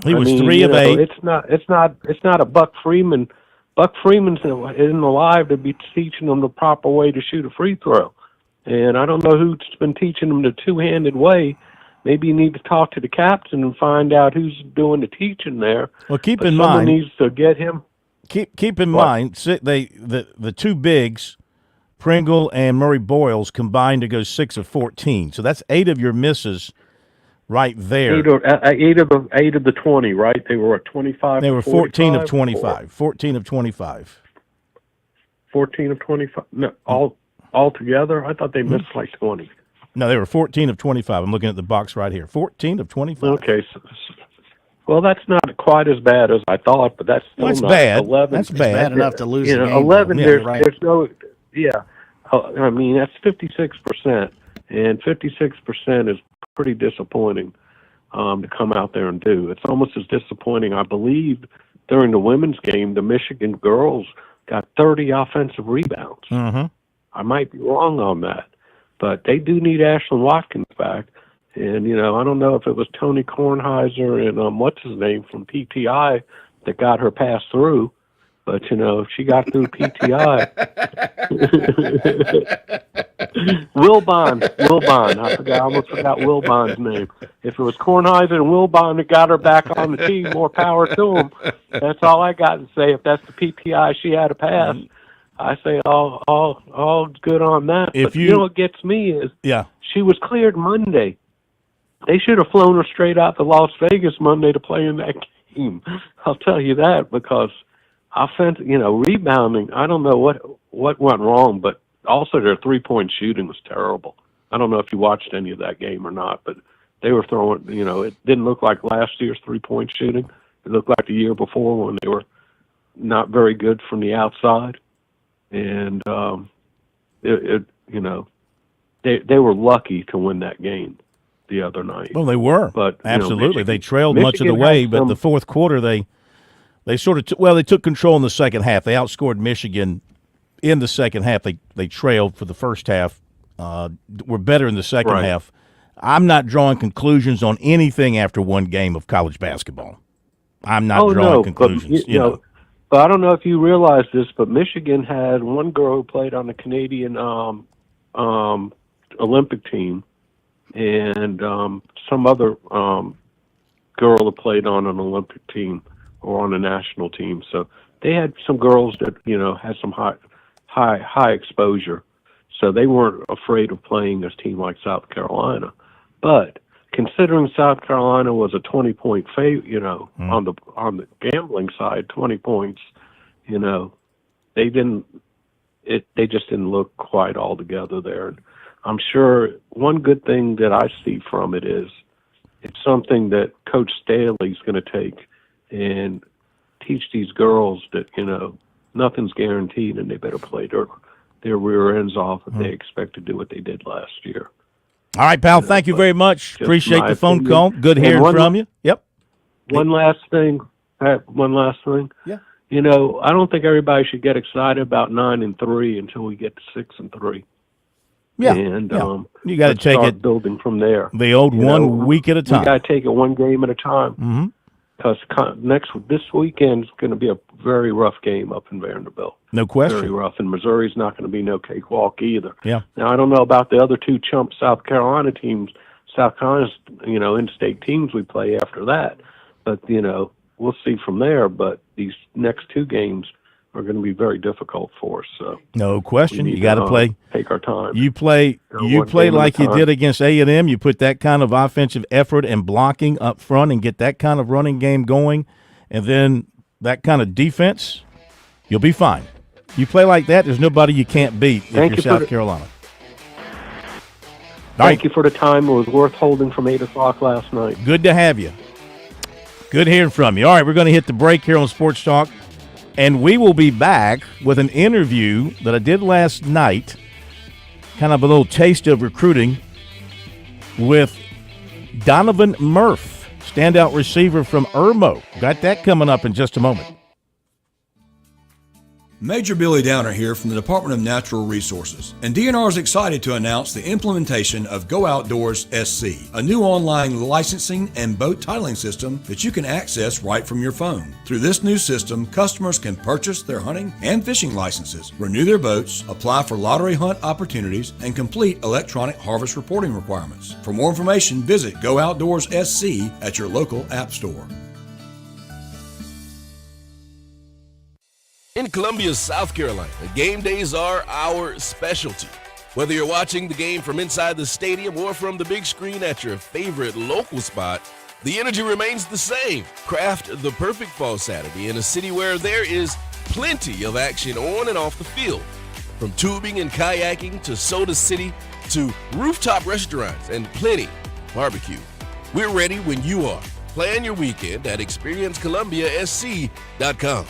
He was 3 of 8. It's not a Buck Freeman. Buck Freeman's isn't alive to be teaching them the proper way to shoot a free throw. And I don't know who's been teaching them the two-handed way. Maybe you need to talk to the captain and find out who's doing the teaching there. Well, keep in someone mind, needs to get him. Keep in mind, the 2 bigs, Pringle and Murray Boyles, combined to go 6 of 14. So that's 8 of your misses right there. 8 of the 20, right? They were at 25. They were 14 of 25. 14 of 25. 14 of 25. No, all together. I thought they missed like 20. No, they were 14 of 25. I'm looking at the box right here. 14 of 25. Okay. Well, that's not quite as bad as I thought, but that's still not bad. 11. That's bad enough to lose. 11. There's no. Yeah, I mean that's 56%, and 56% is pretty disappointing to come out there and do. It's almost as disappointing, I believe, during the women's game, the Michigan girls got 30 offensive rebounds. Mm-hmm. I might be wrong on that, But they do need Ashlyn Watkins back. And, I don't know if it was Tony Kornheiser and what's his name from PTI that got her passed through. But, if she got through PTI. Wilbon. I almost forgot Wilbon's name. If it was Kornheiser and Wilbon that got her back on the team, more power to them. That's all I got to say. If that's the PTI she had to pass, I say all good on that. But what gets me is she was cleared Monday. They should have flown her straight out to Las Vegas Monday to play in that game. I'll tell you that, because rebounding, I don't know what went wrong, but also their three-point shooting was terrible. I don't know if you watched any of that game or not, but they were throwing, it didn't look like last year's three-point shooting. It looked like the year before when they were not very good from the outside. And, they were lucky to win that game the other night. Well, they were. But absolutely. They trailed much of the way, but the fourth quarter they sort of they took control in the second half. They outscored Michigan in the second half. They trailed for the first half. Were better in the second half. I'm not drawing conclusions on anything after one game of college basketball. I'm not drawing conclusions. But, but I don't know if you realize this, but Michigan had one girl who played on the Canadian Olympic team, and some other girl that played on an Olympic team or on a national team. So they had some girls that had some high exposure. So they weren't afraid of playing a team like South Carolina. But considering South Carolina was a 20-point favorite, on the gambling side, 20 points, they just didn't look quite all together there. And I'm sure one good thing that I see from it is it's something that Coach Staley's going to take and teach these girls that, nothing's guaranteed and they better play their rear ends off if they expect to do what they did last year. All right, pal. Thank you very much. Appreciate the phone call. Good hearing from you. Yep. One last thing. Yeah. I don't think everybody should get excited about 9-3 until we get to 6-3. Yeah. And you got to take it building from there. The old one week at a time. You got to take it one game at a time. Mm-hmm. Because this weekend is going to be a very rough game up in Vanderbilt. No question. Very rough, and Missouri's not going to be no cakewalk either. Yeah. Now I don't know about the other two chump South Carolina teams, South Carolina's in-state teams we play after that, but we'll see from there. But these next two games are going to be very difficult for us. So no question, you got to play. Take our time. You play like you did against A&M. You put that kind of offensive effort and blocking up front, and get that kind of running game going, and then that kind of defense. You'll be fine. You play like that, there's nobody you can't beat if you're South Carolina. Thank you for the time. It was worth holding from 8 o'clock last night. Good to have you. Good hearing from you. All right, we're going to hit the break here on Sports Talk. And we will be back with an interview that I did last night, kind of a little taste of recruiting, with Donovan Murph, standout receiver from Irmo. Got that coming up in just a moment. Major Billy Downer here from the Department of Natural Resources, and DNR is excited to announce the implementation of Go Outdoors SC, a new online licensing and boat titling system that you can access right from your phone. Through this new system, customers can purchase their hunting and fishing licenses, renew their boats, apply for lottery hunt opportunities, and complete electronic harvest reporting requirements. For more information, visit Go Outdoors SC at your local app store. In Columbia, South Carolina, game days are our specialty. Whether you're watching the game from inside the stadium or from the big screen at your favorite local spot, the energy remains the same. Craft the perfect fall Saturday in a city where there is plenty of action on and off the field. From tubing and kayaking to Soda City to rooftop restaurants and plenty barbecue. We're ready when you are. Plan your weekend at ExperienceColumbiaSC.com.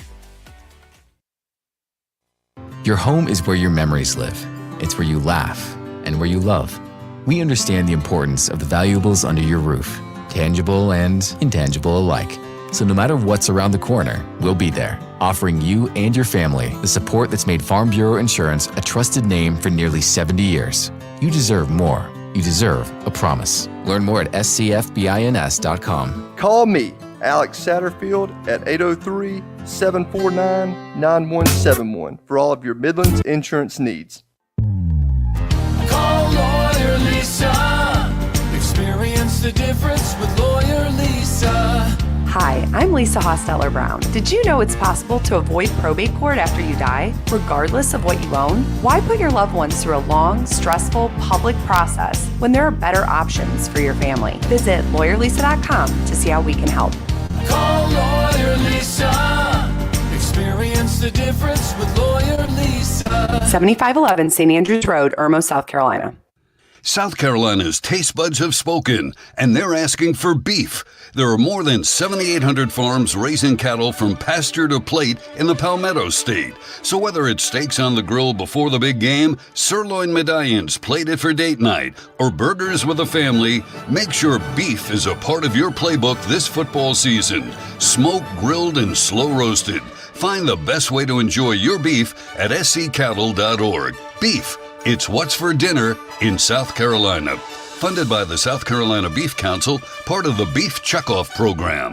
Your home is where your memories live. It's where you laugh and where you love. We understand the importance of the valuables under your roof, tangible and intangible alike. So no matter what's around the corner, we'll be there. offering you and your family the support that's made Farm Bureau Insurance a trusted name for nearly 70 years. You deserve more. You deserve a promise. Learn more at scfbins.com. Call me, Alex Satterfield, at 803-749-9171 for all of your Midlands insurance needs. Call Lawyer Lisa. Experience the difference with Lawyer Lisa. Hi, I'm Lisa Hosteller Brown. Did you know it's possible to avoid probate court after you die, regardless of what you own? Why put your loved ones through a long, stressful public process when there are better options for your family? Visit lawyerlisa.com to see how we can help. Call Lawyer Lisa. Experience the difference with Lawyer Lisa. 7511 St. Andrews Road, Irmo, South Carolina. South Carolina's taste buds have spoken, and they're asking for beef. There are more than 7,800 farms raising cattle from pasture to plate in the Palmetto State. So whether it's steaks on the grill before the big game, sirloin medallions plated for date night, or burgers with a family, make sure beef is a part of your playbook this football season. Smoked, grilled, and slow roasted. Find the best way to enjoy your beef at sccattle.org. Beef. It's what's for dinner in South Carolina. Funded by the South Carolina Beef Council, part of the Beef Checkoff Program.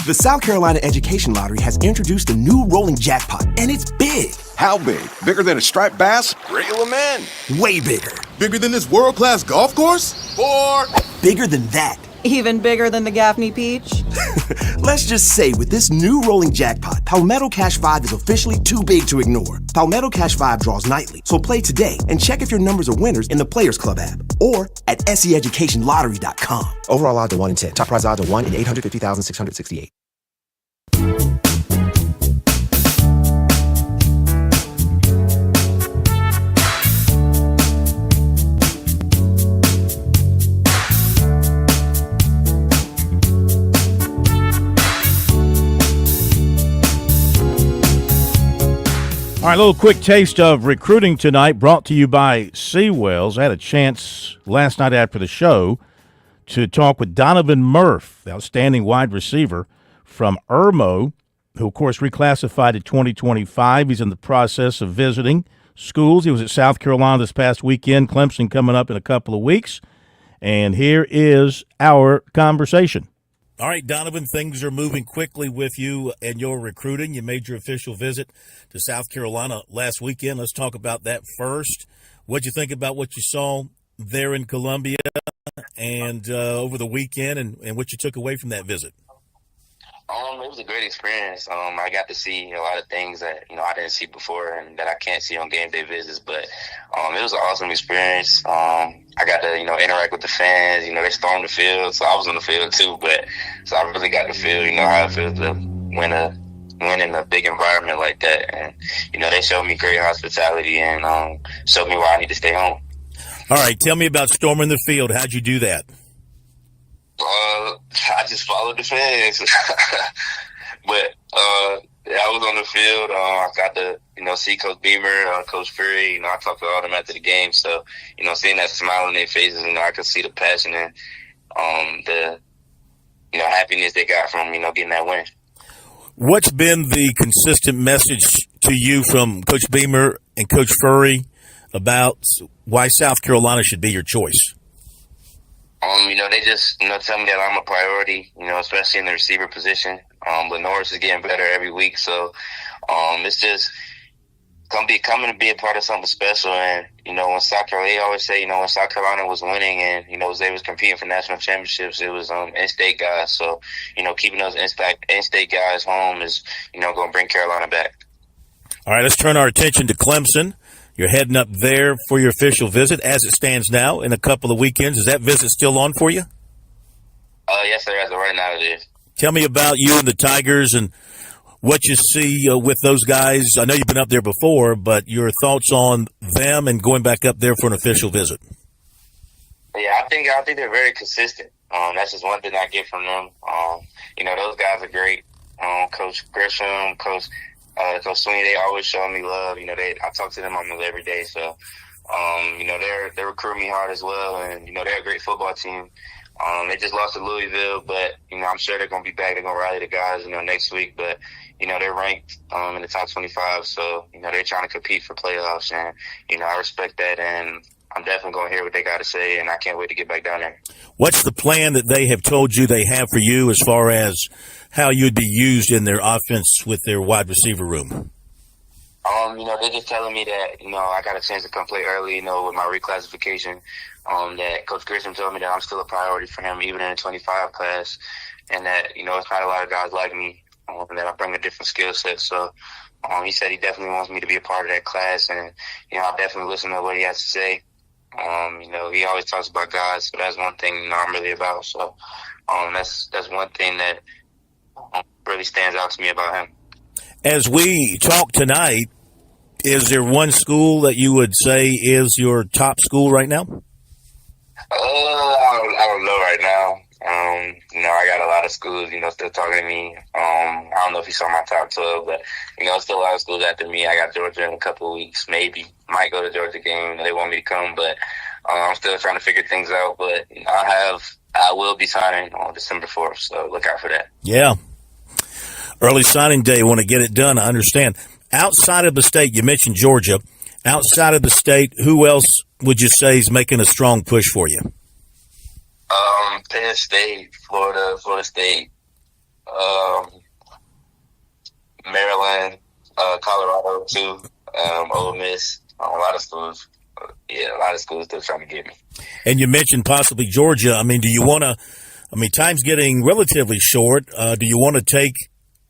The South Carolina Education Lottery has introduced a new rolling jackpot, and it's big. How big? Bigger than a striped bass? Reel 'em in. Way bigger. Bigger than this world-class golf course? Or bigger than that. Even bigger than the Gaffney Peach? Let's just say with this new rolling jackpot, Palmetto Cash 5 is officially too big to ignore. Palmetto Cash 5 draws nightly, so play today and check if your numbers are winners in the Players Club app or at seeducationlottery.com. overall odds of 1 in 10. Top prize odds of 1 in 850,668. All right, a little quick taste of recruiting tonight brought to you by Seawells. I had a chance last night after the show to talk with Donovan Murph, the outstanding wide receiver from Irmo, who, of course, reclassified to 2025. He's in the process of visiting schools. He was at South Carolina this past weekend, Clemson coming up in a couple of weeks. And here is our conversation. All right, Donovan, things are moving quickly with you and your recruiting. You made your official visit to South Carolina last weekend. Let's talk about that first. What'd you think about what you saw there in Columbia and over the weekend and what you took away from that visit? It was a great experience. I got to see a lot of things that, I didn't see before and that I can't see on game day visits, but it was an awesome experience. I got to, interact with the fans. They stormed the field, so I was on the field too, so I really got to feel, how it feels to win in a big environment like that. And, they showed me great hospitality and showed me why I need to stay home. All right, tell me about storming the field. How'd you do that? I just followed the fans. But I was on the field. I got to, see Coach Beamer, Coach Fury. I talked to all of them after the game. So, seeing that smile on their faces, I could see the passion and the, happiness they got from, getting that win. What's been the consistent message to you from Coach Beamer and Coach Fury about why South Carolina should be your choice? They just, tell me that I'm a priority, especially in the receiver position. But Norris is getting better every week. So, it's just coming to be a part of something special. And, when South Carolina, they always say, when South Carolina was winning and, they was competing for national championships, it was, in-state guys. So, keeping those in-state guys home is, going to bring Carolina back. All right, let's turn our attention to Clemson. You're heading up there for your official visit as it stands now in a couple of weekends. Is that visit still on for you? Yes, sir. As of right now, it is. Tell me about you and the Tigers and what you see with those guys. I know you've been up there before, but your thoughts on them and going back up there for an official visit. Yeah, I think they're very consistent. That's just one thing I get from them. Those guys are great. Coach Grisham, Coach Sweeney, they always show me love. I talk to them almost every day. So, they recruit me hard as well. And, they're a great football team. They just lost to Louisville, but, I'm sure they're going to be back. They're going to rally the guys, next week. But, they're ranked in the top 25, so, they're trying to compete for playoffs. And, I respect that, and I'm definitely going to hear what they got to say, and I can't wait to get back down there. What's the plan that they have told you they have for you as far as how you'd be used in their offense with their wide receiver room? They're just telling me that, I got a chance to come play early, with my reclassification. That Coach Grissom told me that I'm still a priority for him, even in the 25 class, and that, it's not a lot of guys like me, and that I bring a different skill set. So, he said he definitely wants me to be a part of that class, and, I'll definitely listen to what he has to say. He always talks about guys, so that's one thing, I'm really about. So, that's one thing that really stands out to me about him. As we talk tonight, is there one school that you would say is your top school right now? I don't know right now. I got a lot of schools, still talking to me. I don't know if you saw my top 12, but, still a lot of schools after me. I got Georgia in a couple of weeks, maybe. Might go to Georgia game. They want me to come, but I'm still trying to figure things out. But I will be signing on December 4th, so look out for that. Yeah. Early signing day, want to get it done, I understand. Outside of the state, you mentioned Georgia. Outside of the state, who else would you say is making a strong push for you? Penn State, Florida State, Maryland, Colorado too, Ole Miss, a lot of schools. Yeah, a lot of schools still trying to get me. And you mentioned possibly Georgia. I mean, do you want to? I mean, time's getting relatively short. Do you want to take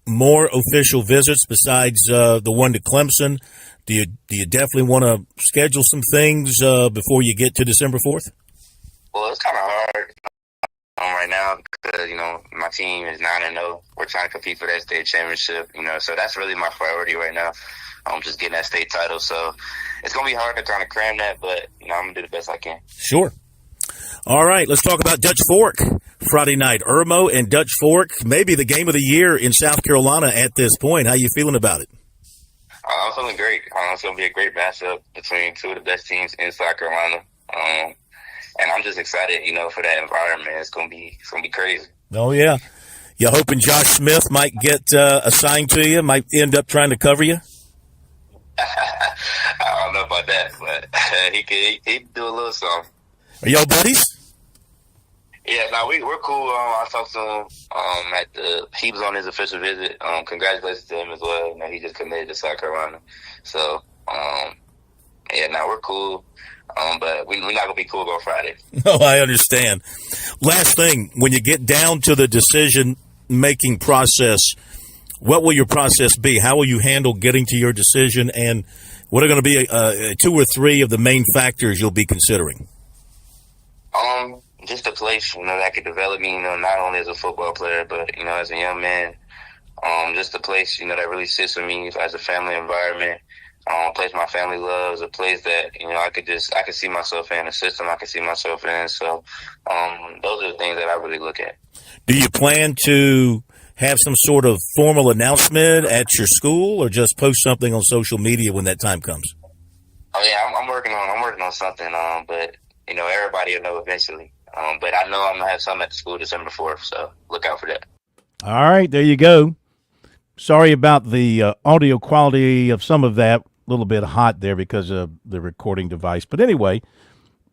more official visits besides the one to Clemson? Do you definitely want to schedule some things before you get to December 4th? Well, it's kind of hard right now because, my team is 9-0. We're trying to compete for that state championship, so that's really my priority right now. I'm just getting that state title. So it's going to be hard to try to cram that, but, I'm going to do the best I can. Sure. All right, let's talk about Dutch Fork Friday night. Irmo and Dutch Fork, maybe the game of the year in South Carolina at this point. How you feeling about it? I'm feeling great. It's going to be a great matchup between two of the best teams in South Carolina. And I'm just excited, for that environment. It's going to be crazy. Oh, yeah. You hoping Josh Smith might get assigned to you, might end up trying to cover you? I don't know about that, but he do a little something. Are y'all buddies? Yeah, no, we're cool. I talked to him he was on his official visit. Congratulations to him as well. He just committed to South Carolina. So, we're cool. But we're not going to be cool on Friday. Oh, I understand. Last thing, when you get down to the decision-making process, what will your process be? How will you handle getting to your decision? And what are going to be 2 or 3 of the main factors you'll be considering? Just a place, that could develop me, not only as a football player, but, as a young man. Just a place, that really sits with me as a family environment. A place my family loves, a place that, I could see myself in, a system I could see myself in. So, those are the things that I really look at. Do you plan to have some sort of formal announcement at your school or just post something on social media when that time comes? Oh yeah, I'm working on something, but, everybody will know eventually. But I know I'm going to have something at the school December 4th, so look out for that. All right, there you go. Sorry about the audio quality of some of that. A little bit hot there because of the recording device. But anyway,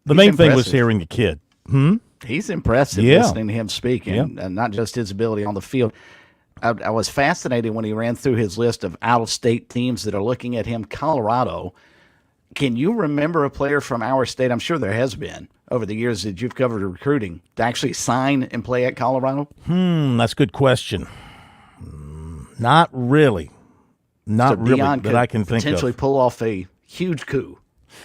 the main thing was hearing the kid. He's impressive listening to him speak, and not just his ability on the field. I was fascinated when he ran through his list of out-of-state teams that are looking at him. Colorado. Can you remember a player from our state? I'm sure there has been over the years that you've covered recruiting to actually sign and play at Colorado? That's a good question. Not really. Not really that I can think of. Potentially pull off a huge coup.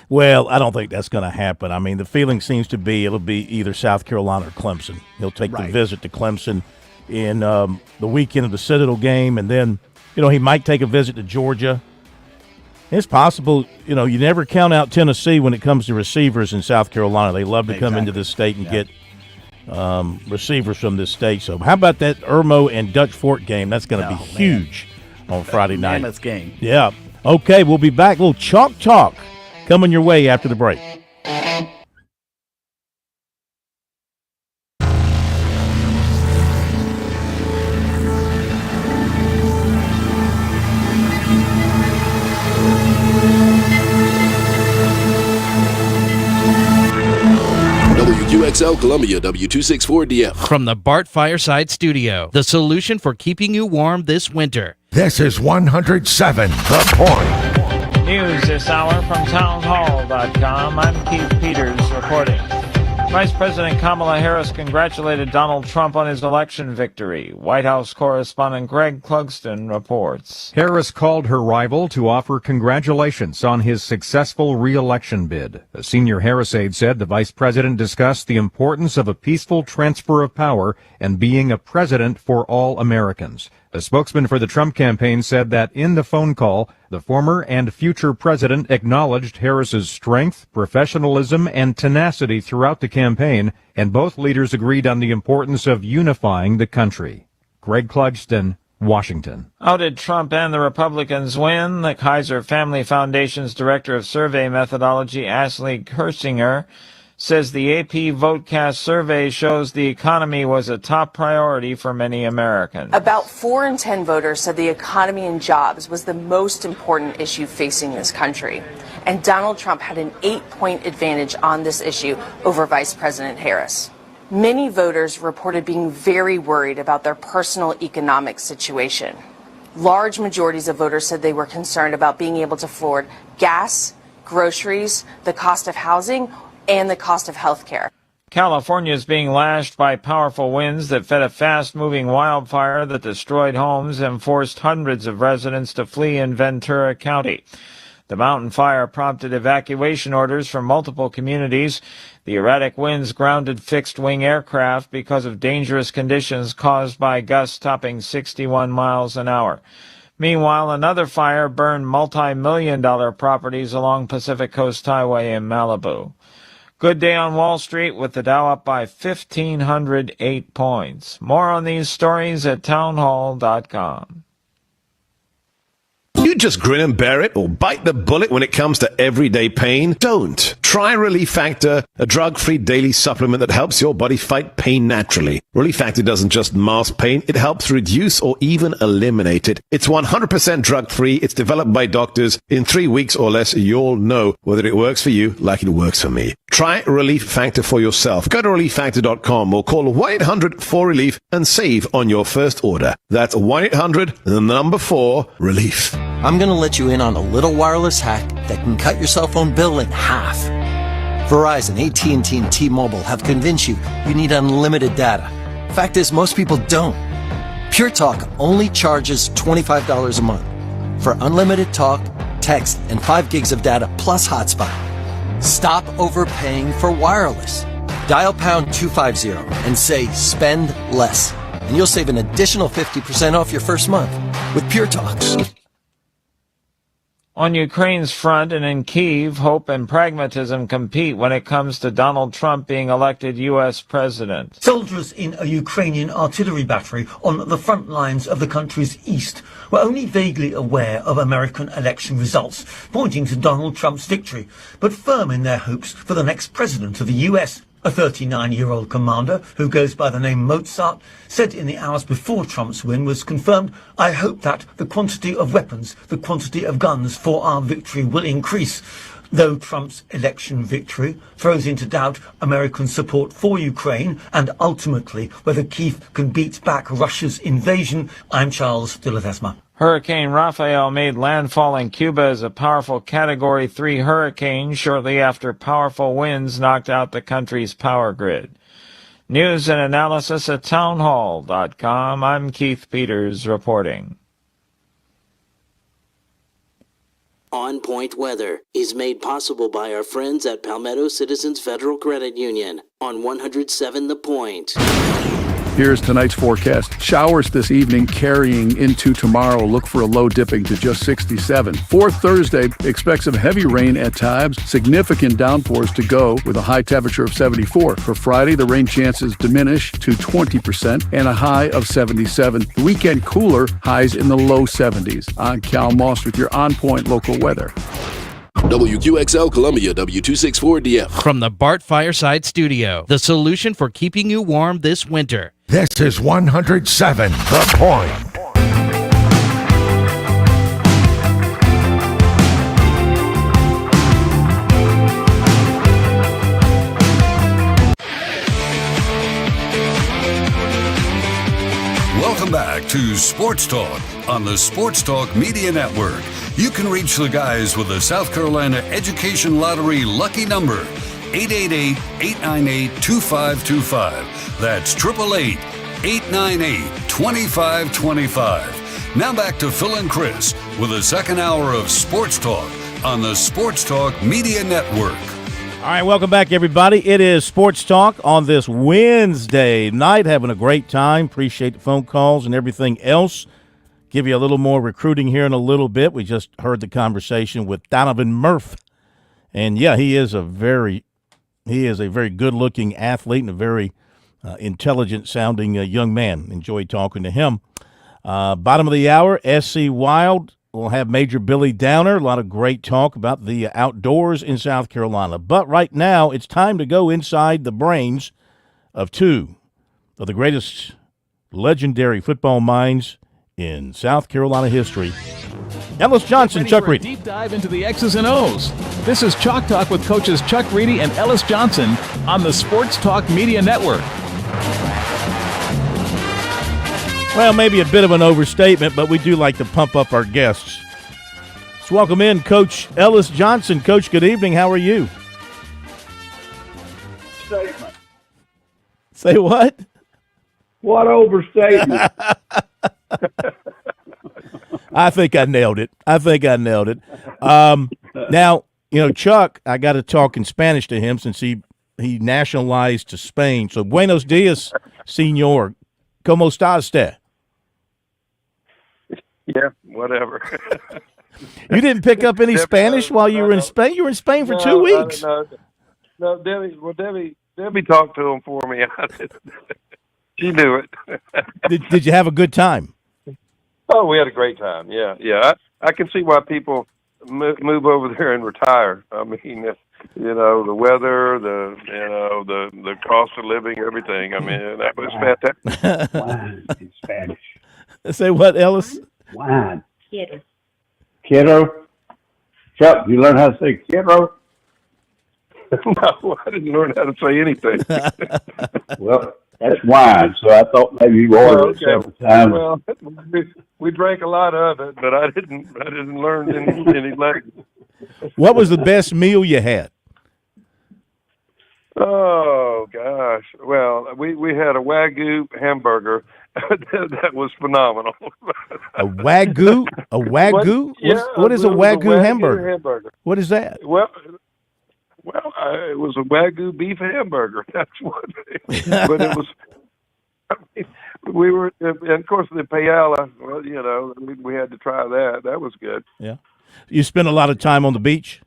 Well, I don't think that's going to happen. I mean, the feeling seems to be it'll be either South Carolina or Clemson. He'll take the visit to Clemson in the weekend of the Citadel game, and then, he might take a visit to Georgia. It's possible, you never count out Tennessee when it comes to receivers in South Carolina. They love to come into this state and get receivers from this state. So how about that Irmo and Dutch Fork game? That's going to be huge on Friday night. Mammoth game. Yeah. Okay, we'll be back. A little Chalk Talk coming your way after the break. WQXL Columbia, W264DF. From the Bart Fireside Studio, the solution for keeping you warm this winter. This is 107 The Point. News this hour from townhall.com. I'm Keith Peters reporting. Vice President Kamala Harris congratulated Donald Trump on his election victory. White House correspondent Greg Clugston reports. Harris called her rival to offer congratulations on his successful re-election bid. A senior Harris aide said the vice president discussed the importance of a peaceful transfer of power and being a president for all Americans. A spokesman for the Trump campaign said that in the phone call, the former and future president acknowledged Harris's strength, professionalism, and tenacity throughout the campaign, and both leaders agreed on the importance of unifying the country. Greg Clugston, Washington. How did Trump and the Republicans win? The Kaiser Family Foundation's Director of Survey Methodology, Ashley Kersinger, says the AP VoteCast survey shows the economy was a top priority for many Americans. About 4 in 10 voters said the economy and jobs was the most important issue facing this country. And Donald Trump had an 8-point advantage on this issue over Vice President Harris. Many voters reported being very worried about their personal economic situation. Large majorities of voters said they were concerned about being able to afford gas, groceries, the cost of housing, and the cost of health care. California is being lashed by powerful winds that fed a fast-moving wildfire that destroyed homes and forced hundreds of residents to flee in Ventura County. The mountain fire prompted evacuation orders from multiple communities. The erratic winds grounded fixed-wing aircraft because of dangerous conditions caused by gusts topping 61 miles an hour. Meanwhile, another fire burned multi-million-dollar properties along Pacific Coast Highway in Malibu. Good day on Wall Street with the Dow up by 1,508 points. More on these stories at townhall.com. You just grin and bear it or bite the bullet when it comes to everyday pain? Don't. Try Relief Factor, a drug-free daily supplement that helps your body fight pain naturally. Relief Factor doesn't just mask pain, it helps reduce or even eliminate it. It's 100% drug-free, it's developed by doctors. In 3 weeks or less, you'll know whether it works for you like it works for me. Try Relief Factor for yourself. Go to relieffactor.com or call 1-800-4RELIEF and save on your first order. That's 1-800-4-RELIEF. I'm going to let you in on a little wireless hack that can cut your cell phone bill in half. Verizon, AT&T, and T-Mobile have convinced you need unlimited data. Fact is, most people don't. Pure Talk only charges $25 a month for unlimited talk, text, and 5 gigs of data plus hotspot. Stop overpaying for wireless. Dial pound 250 and say spend less, and you'll save an additional 50% off your first month with Pure Talk. On Ukraine's front and in Kyiv, hope and pragmatism compete when it comes to Donald Trump being elected U.S. president. Soldiers in a Ukrainian artillery battery on the front lines of the country's east were only vaguely aware of American election results, pointing to Donald Trump's victory, but firm in their hopes for the next president of the U.S. A 39-year-old commander who goes by the name Mozart said in the hours before Trump's win was confirmed, "I hope that the quantity of weapons, the quantity of guns for our victory will increase." Though Trump's election victory throws into doubt American support for Ukraine and ultimately whether Kyiv can beat back Russia's invasion, I'm Charles de Ledesma. Hurricane Rafael made landfall in Cuba as a powerful Category 3 hurricane shortly after powerful winds knocked out the country's power grid. News and analysis at townhall.com. I'm Keith Peters reporting. On Point Weather is made possible by our friends at Palmetto Citizens Federal Credit Union on 107 The Point. Here's tonight's forecast. Showers this evening carrying into tomorrow. Look for a low dipping to just 67. For Thursday, expect some heavy rain at times. Significant downpours to go with a high temperature of 74. For Friday, the rain chances diminish to 20% and a high of 77. The weekend cooler, highs in the low 70s. I'm Cal Moss with your On Point local weather. WQXL Columbia, W264DF. From the Bart Fireside Studio, the solution for keeping you warm this winter. This is 107 The Point. to Sports Talk on the Sports Talk Media Network. You can reach the guys with the South Carolina Education Lottery lucky number, 888-898-2525. That's 888-898-2525. Now back to Phil and Chris with the second hour of Sports Talk on the Sports Talk Media Network. All right, welcome back, everybody. It is Sports Talk on this Wednesday night. Having a great time. Appreciate the phone calls and everything else. Give you a little more recruiting here in a little bit. We just heard the conversation with Donovan Murph. And, yeah, he is a very good-looking athlete and a very intelligent-sounding young man. Enjoyed talking to him. Bottom of the hour, SC Wild will have Major Billy Downer. A lot of great talk about the outdoors in South Carolina. But right now, it's time to go inside the brains of two of the greatest legendary football minds in South Carolina history. Ellis Johnson, Chuck Reedy. Deep dive into the X's and O's. This is Chalk Talk with coaches Chuck Reedy and Ellis Johnson on the Sports Talk Media Network. Well, maybe a bit of an overstatement, but we do like to pump up our guests. Let's welcome in Coach Ellis Johnson. Coach, good evening. How are you? Statement. Say what? What overstatement? I think I nailed it. Now, Chuck, I got to talk in Spanish to him since he nationalized to Spain. So, buenos dias, señor. ¿Cómo está usted? Yeah, whatever. You didn't pick up any Spanish while you were in Spain? You were in Spain for 2 weeks. No, Debbie talked to him for me. She knew it. Did you have a good time? Oh, we had a great time. Yeah. I can see why people move over there and retire. I mean, the weather, the cost of living, everything. I mean, that was fantastic. Wine in Spanish. Say what, Ellis? Wine. Quiero. Chuck, you learn how to say quiero? No, I didn't learn how to say anything. Well, that's wine, so I thought maybe you ordered it several times. Well, we drank a lot of it, but I didn't learn any language. What was the best meal you had? Oh gosh! Well, we had a Wagyu hamburger that was phenomenal. A Wagyu? A Wagyu? What is a Wagyu hamburger? What is that? Well, it was a Wagyu beef hamburger. That's what. But it was. I mean, we were, and of course, the paella. Well, we had to try that. That was good. Yeah. You spent a lot of time on the beach?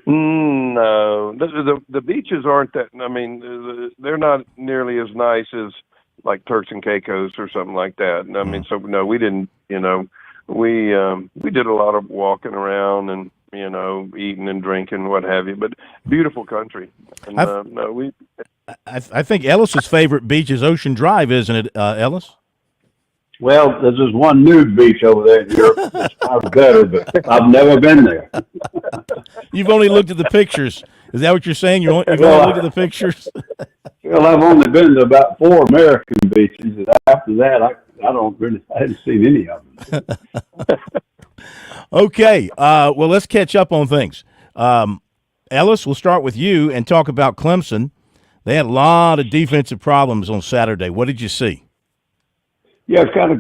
No, the beaches aren't that. I mean, they're not nearly as nice as like Turks and Caicos or something like that. I mean, so no, we didn't. We did a lot of walking around and eating and drinking, what have you. But beautiful country. And, I think Ellis's favorite beach is Ocean Drive, isn't it, Ellis? Well, there's this one nude beach over there in Europe that's probably better, but I've never been there. You've only looked at the pictures. Is that what you're saying? You've only looked at the pictures? Well, I've only been to about 4 American beaches, and after that, I haven't seen any of them. Okay, well, let's catch up on things. Ellis, we'll start with you and talk about Clemson. They had a lot of defensive problems on Saturday. What did you see? Yeah, it's kind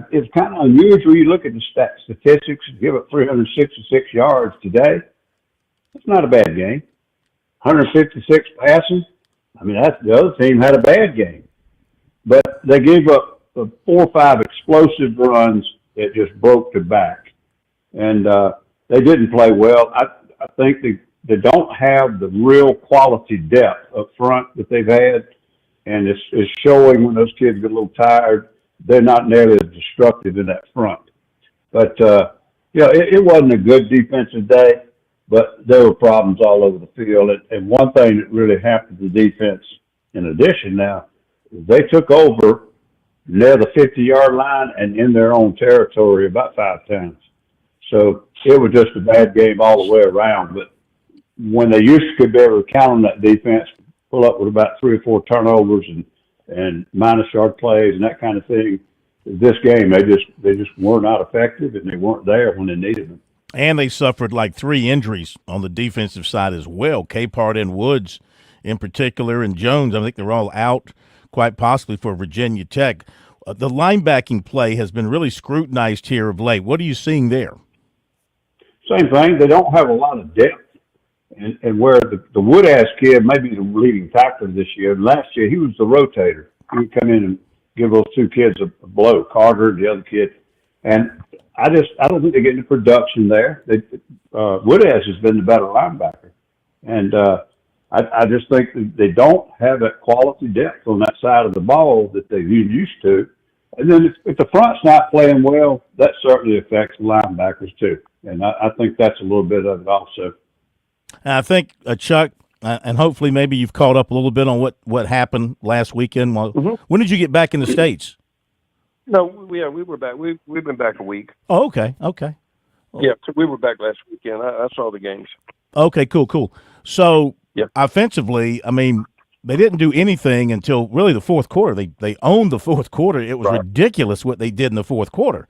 of unusual. You look at the statistics. Give up 366 yards today. It's not a bad game. 156 passing. I mean, the other team had a bad game, but they gave up 4 or 5 explosive runs that just broke their back, and they didn't play well. I think they don't have the real quality depth up front that they've had, and it's showing when those kids get a little tired. They're not nearly as destructive in that front. But, it wasn't a good defensive day, but there were problems all over the field. And one thing that really happened to the defense, in addition now, is they took over near the 50-yard line and in their own territory about 5 times. So it was just a bad game all the way around. But when they used to be able to count on that defense, pull up with about 3 or 4 turnovers and minus yard plays and that kind of thing, this game, they just were not effective, and they weren't there when they needed them. And they suffered like 3 injuries on the defensive side as well. Capehart and Woods in particular, and Jones, I think they're all out quite possibly for Virginia Tech. The linebacking play has been really scrutinized here of late. What are you seeing there? Same thing. They don't have a lot of depth. And where the Wood-ass kid may be the leading tackler this year. Last year, he was the rotator. He would come in and give those 2 kids a blow, Carter and the other kid. And I don't think they're getting the production there. Wood-ass has been the better linebacker. And I just think they don't have that quality depth on that side of the ball that they've been used to. And then if the front's not playing well, that certainly affects the linebackers too. And I think that's a little bit of it also. I think, Chuck, and hopefully maybe you've caught up a little bit on what happened last weekend. When did you get back in the States? No, we were back. We've been back a week. Oh, okay. Yeah, so we were back last weekend. I saw the games. Okay, cool. So offensively, I mean, they didn't do anything until really the fourth quarter. They owned the fourth quarter. It was ridiculous what they did in the fourth quarter.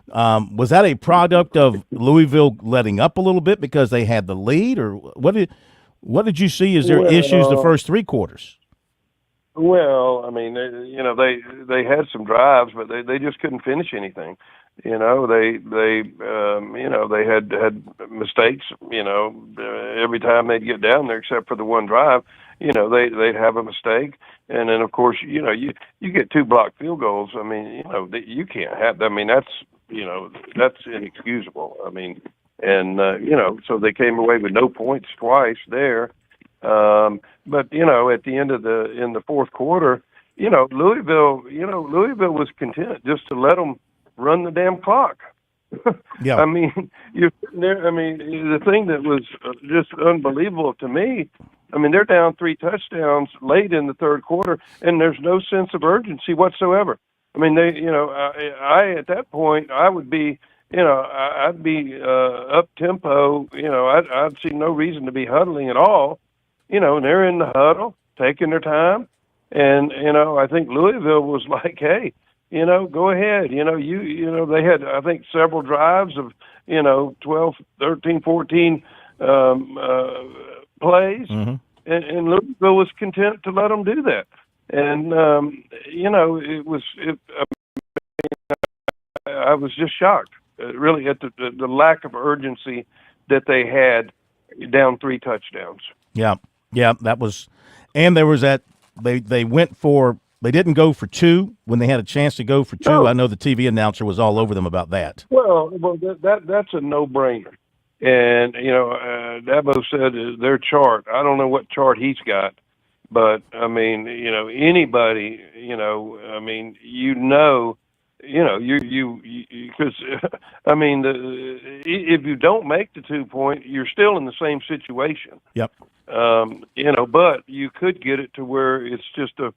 Was that a product of Louisville letting up a little bit because they had the lead, or what did you see as their issues the first 3 quarters? Well, I mean, they had some drives, but they just couldn't finish anything. They had mistakes. Every time they'd get down there, except for the one drive, they'd have a mistake, and then of course, you get 2 blocked field goals. I mean, you can't have. I mean, that's inexcusable. I mean, and so they came away with no points twice there. But at the end of in the fourth quarter, Louisville was content just to let them run the damn clock. Yeah. I mean, you're sitting there. I mean, the thing that was just unbelievable to me. I mean, they're down 3 touchdowns late in the third quarter, and there's no sense of urgency whatsoever. I mean, I at that point I would be. I'd be up tempo. I'd see no reason to be huddling at all. And they're in the huddle, taking their time. And, I think Louisville was like, hey, go ahead. They had, I think, several drives of, 12, 13, 14 plays. Mm-hmm. And Louisville was content to let them do that. And, I was just shocked, really, at the lack of urgency that they had down 3 touchdowns. Yeah, that was, and there was that they didn't go for 2 when they had a chance to go for 2. No. I know the TV announcer was all over them about that. Well, that's a no-brainer. And Dabo said their chart. I don't know what chart he's got, but I mean, anybody, because I mean, if you don't make the 2-point, you're still in the same situation. Yep. But you could get it to where it's just a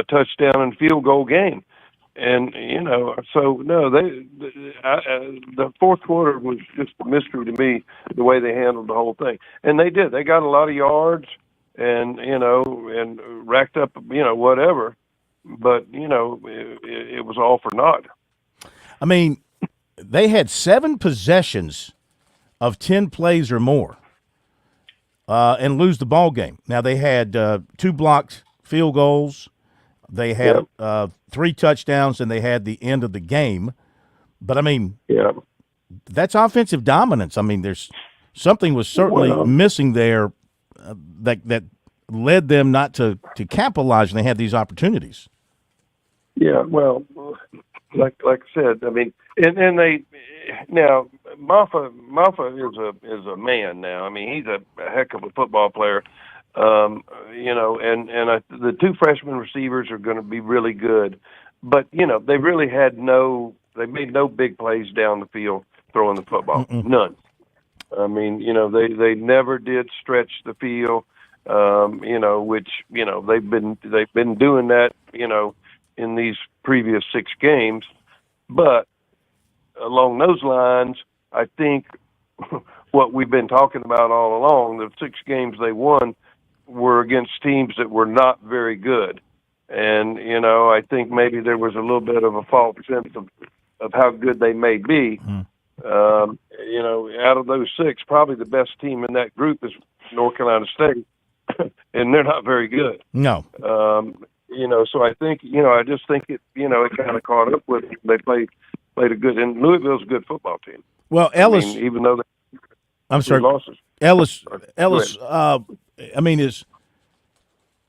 touchdown and field goal game. And, so no, the fourth quarter was just a mystery to me, the way they handled the whole thing. And they did. They got a lot of yards and, and racked up, whatever. But, it was all for naught. I mean, they had 7 possessions of 10 plays or more. And lose the ball game. Now, they had 2 blocked field goals. They had 3 touchdowns, and they had the end of the game. But, I mean, that's offensive dominance. I mean, there's something was certainly missing there that led them not to capitalize when they had these opportunities. Yeah, well, like I said, I mean, and they now Maffa is a man now. I mean, he's a heck of a football player. And the 2 freshman receivers are going to be really good, but they really they made no big plays down the field throwing the football. Mm-mm. None. I mean, they never did stretch the field. Which they've been doing that. In these previous 6 games. But along those lines, I think what we've been talking about all along, the 6 games they won were against teams that were not very good. And, I think maybe there was a little bit of a false sense of how good they may be. Out of those 6, probably the best team in that group is North Carolina State, and they're not very good. No. So I think, I just think it kind of caught up with them. They played a good, and Louisville's a good football team. Well, Ellis, even though I'm sorry, losses. Ellis,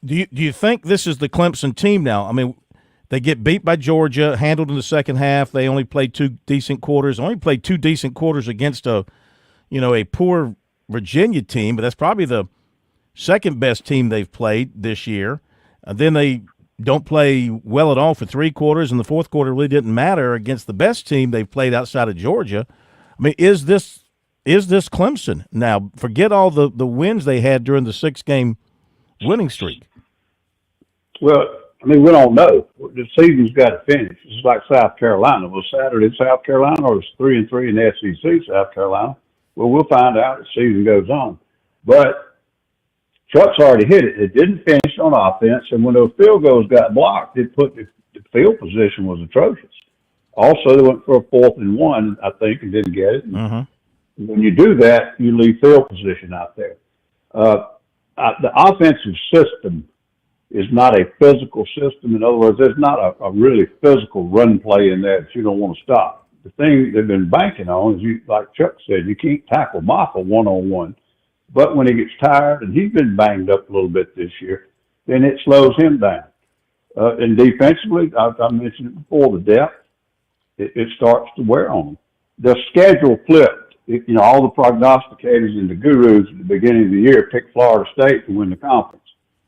do you think this is the Clemson team now? I mean, they get beat by Georgia, handled in the second half. They only played 2 decent quarters. Only played 2 decent quarters against a poor Virginia team, but that's probably the second best team they've played this year. Then they don't play well at all for 3 quarters, and the fourth quarter really didn't matter against the best team they've played outside of Georgia. I mean, is this Clemson now? Forget all the wins they had during the 6-game winning streak. Well, we don't know. The season's got to finish. It's like South Carolina. Was Saturday South Carolina, or was 3-3 in the SEC South Carolina? Well, we'll find out as the season goes on. But Chuck's already hit it. It didn't finish on offense, and when those field goals got blocked, it put the field position was atrocious. Also, they went for a 4th and 1, I think, and didn't get it. Mm-hmm. When you do that, you leave field position out there. The offensive system is not a physical system. In other words, there's not a really physical run play in there that you don't want to stop. The thing they've been banking on is, like Chuck said, you can't tackle Moffa one-on-one. But when he gets tired, and he's been banged up a little bit this year, then it slows him down. And defensively, I mentioned it before, the depth, it starts to wear on them. The schedule flipped. All the prognosticators and the gurus at the beginning of the year picked Florida State to win the conference.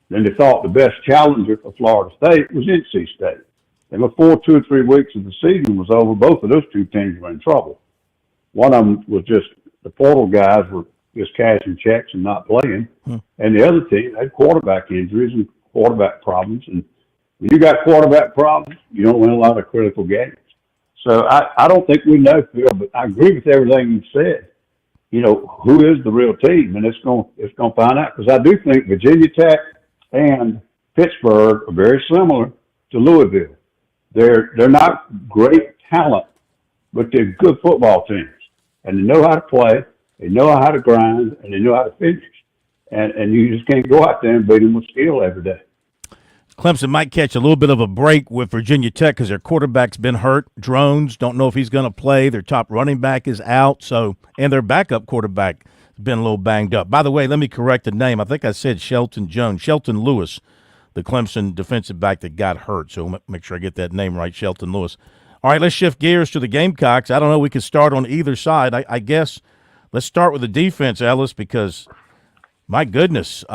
Then they thought the best challenger for Florida State was NC State. And before 2 or 3 weeks of the season was over, both of those 2 teams were in trouble. One of them was just the portal guys were just cashing checks and not playing. And the other team had quarterback injuries and quarterback problems. And when you got quarterback problems, you don't win a lot of critical games. So I don't think we know, Phil, but I agree with everything you said. Who is the real team? And it's going to find out, because I do think Virginia Tech and Pittsburgh are very similar to Louisville. They're not great talent, but they're good football teams. And they know how to play, they know how to grind, and they know how to finish. And you just can't go out there and beat them with skill every day. Clemson might catch a little bit of a break with Virginia Tech because their quarterback's been hurt. Drones, don't know if he's going to play. Their top running back is out, and their backup quarterback has been a little banged up. By the way, let me correct the name. I think I said Shelton Lewis, the Clemson defensive back that got hurt. So make sure I get that name right, Shelton Lewis. All right, let's shift gears to the Gamecocks. I don't know. We could start on either side. I guess let's start with the defense, Ellis, because my goodness,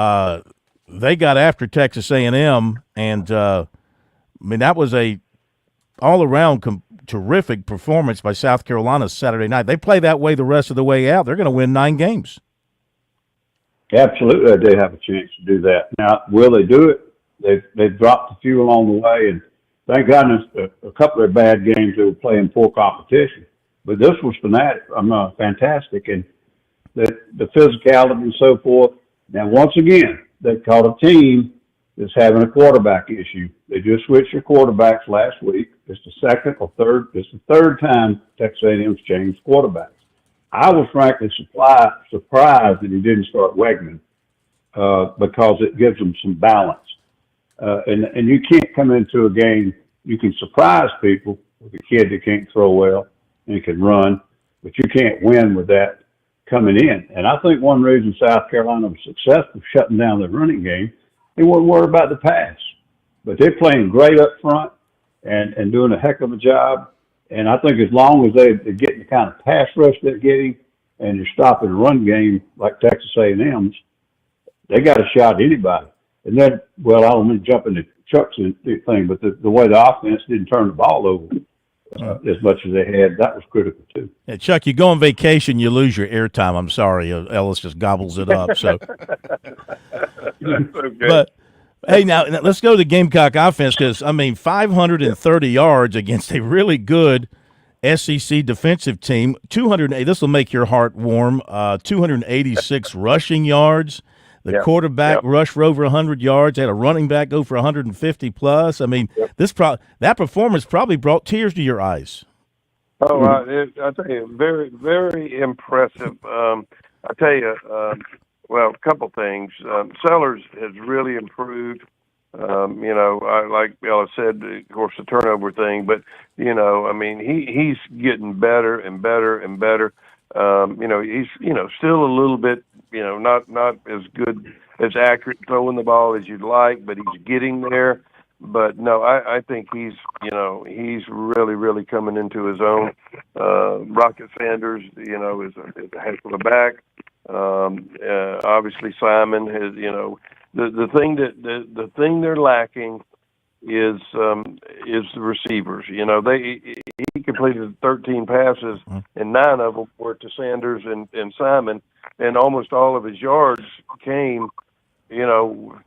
they got after Texas A&M, and that was a all-around terrific performance by South Carolina Saturday night. They play that way the rest of the way out. They're going to win 9 games. Absolutely, they have a chance to do that. Now, will they do it? They've dropped a few along the way, and thank goodness a couple of bad games they were playing poor competition. But this was fantastic, and the physicality and so forth. Now, once again, they caught a team that's having a quarterback issue. They just switched their quarterbacks last week. It's the third time Texas A&M's changed quarterbacks. I was frankly surprised that he didn't start Wegman because it gives them some balance. And you can't come into a game, you can surprise people with a kid that can't throw well and can run, but you can't win with that coming in. And I think one reason South Carolina was successful shutting down the running game, they weren't worried about the pass. But they're playing great up front and doing a heck of a job. And I think as long as they're getting the kind of pass rush they're getting and you're stopping the run game like Texas A&M's, they got a shot at anybody. And then, I don't mean to jump into Chuck's thing, but the way the offense didn't turn the ball over as much as they had, that was critical too. Yeah, Chuck, you go on vacation, you lose your airtime. I'm sorry, Ellis just gobbles it up. So, okay. But hey, now let's go to the Gamecock offense because 530 yards against a really good SEC defensive team. 208. This will make your heart warm. 286 rushing yards. The quarterback rushed for over 100 yards, had a running back go for 150 plus. I mean, that performance probably brought tears to your eyes. Oh, I tell you, very, very impressive. I tell you, well, a couple things. Sellers has really improved. Like Ella said, of course, the turnover thing, but, I mean, he's getting better and better and better. He's, still a little bit, not as good, as accurate throwing the ball as you'd like, but he's getting there. But no, I think he's really, really coming into his own. Rocket Sanders, is a heck of a back. Obviously Simon has, the thing they're lacking is the receivers. He completed 13 passes, and 9 of them were to Sanders and Simon, and almost all of his yards came,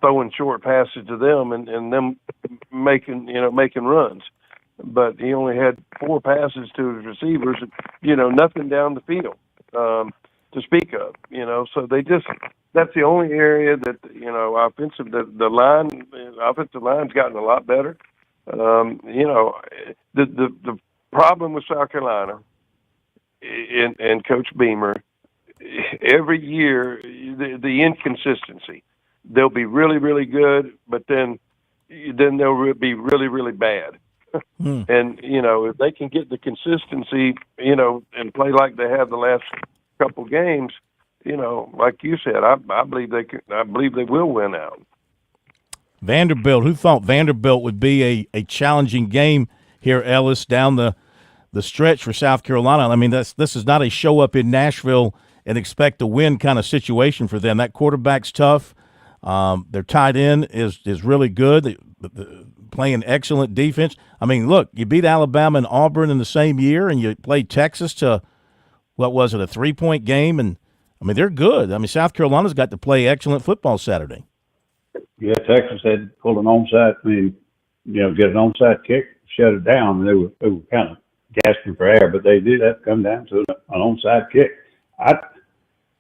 throwing short passes to them and them making runs. But he only had 4 passes to his receivers, nothing down the field to speak of. So that's the only area that the offensive line's gotten a lot better. The problem with South Carolina and Coach Beamer, every year the inconsistency. They'll be really, really good, but then they'll be really, really bad. And if they can get the consistency, and play like they have the last couple games, like you said, I believe they can. I believe they will win out. Vanderbilt. Who thought Vanderbilt would be a challenging game here, Ellis, down the stretch for South Carolina? I mean, this is not a show up in Nashville and expect to win kind of situation for them. That quarterback's tough. Their tight end is really good. They're playing excellent defense. I mean, look, you beat Alabama and Auburn in the same year, and you played Texas to, what was it, a 3-point game? And, I mean, they're good. I mean, South Carolina's got to play excellent football Saturday. Yeah, Texas had pulled an onside. Get an onside kick, shut it down. They were kind of gasping for air, but they did have to come down to an onside kick. And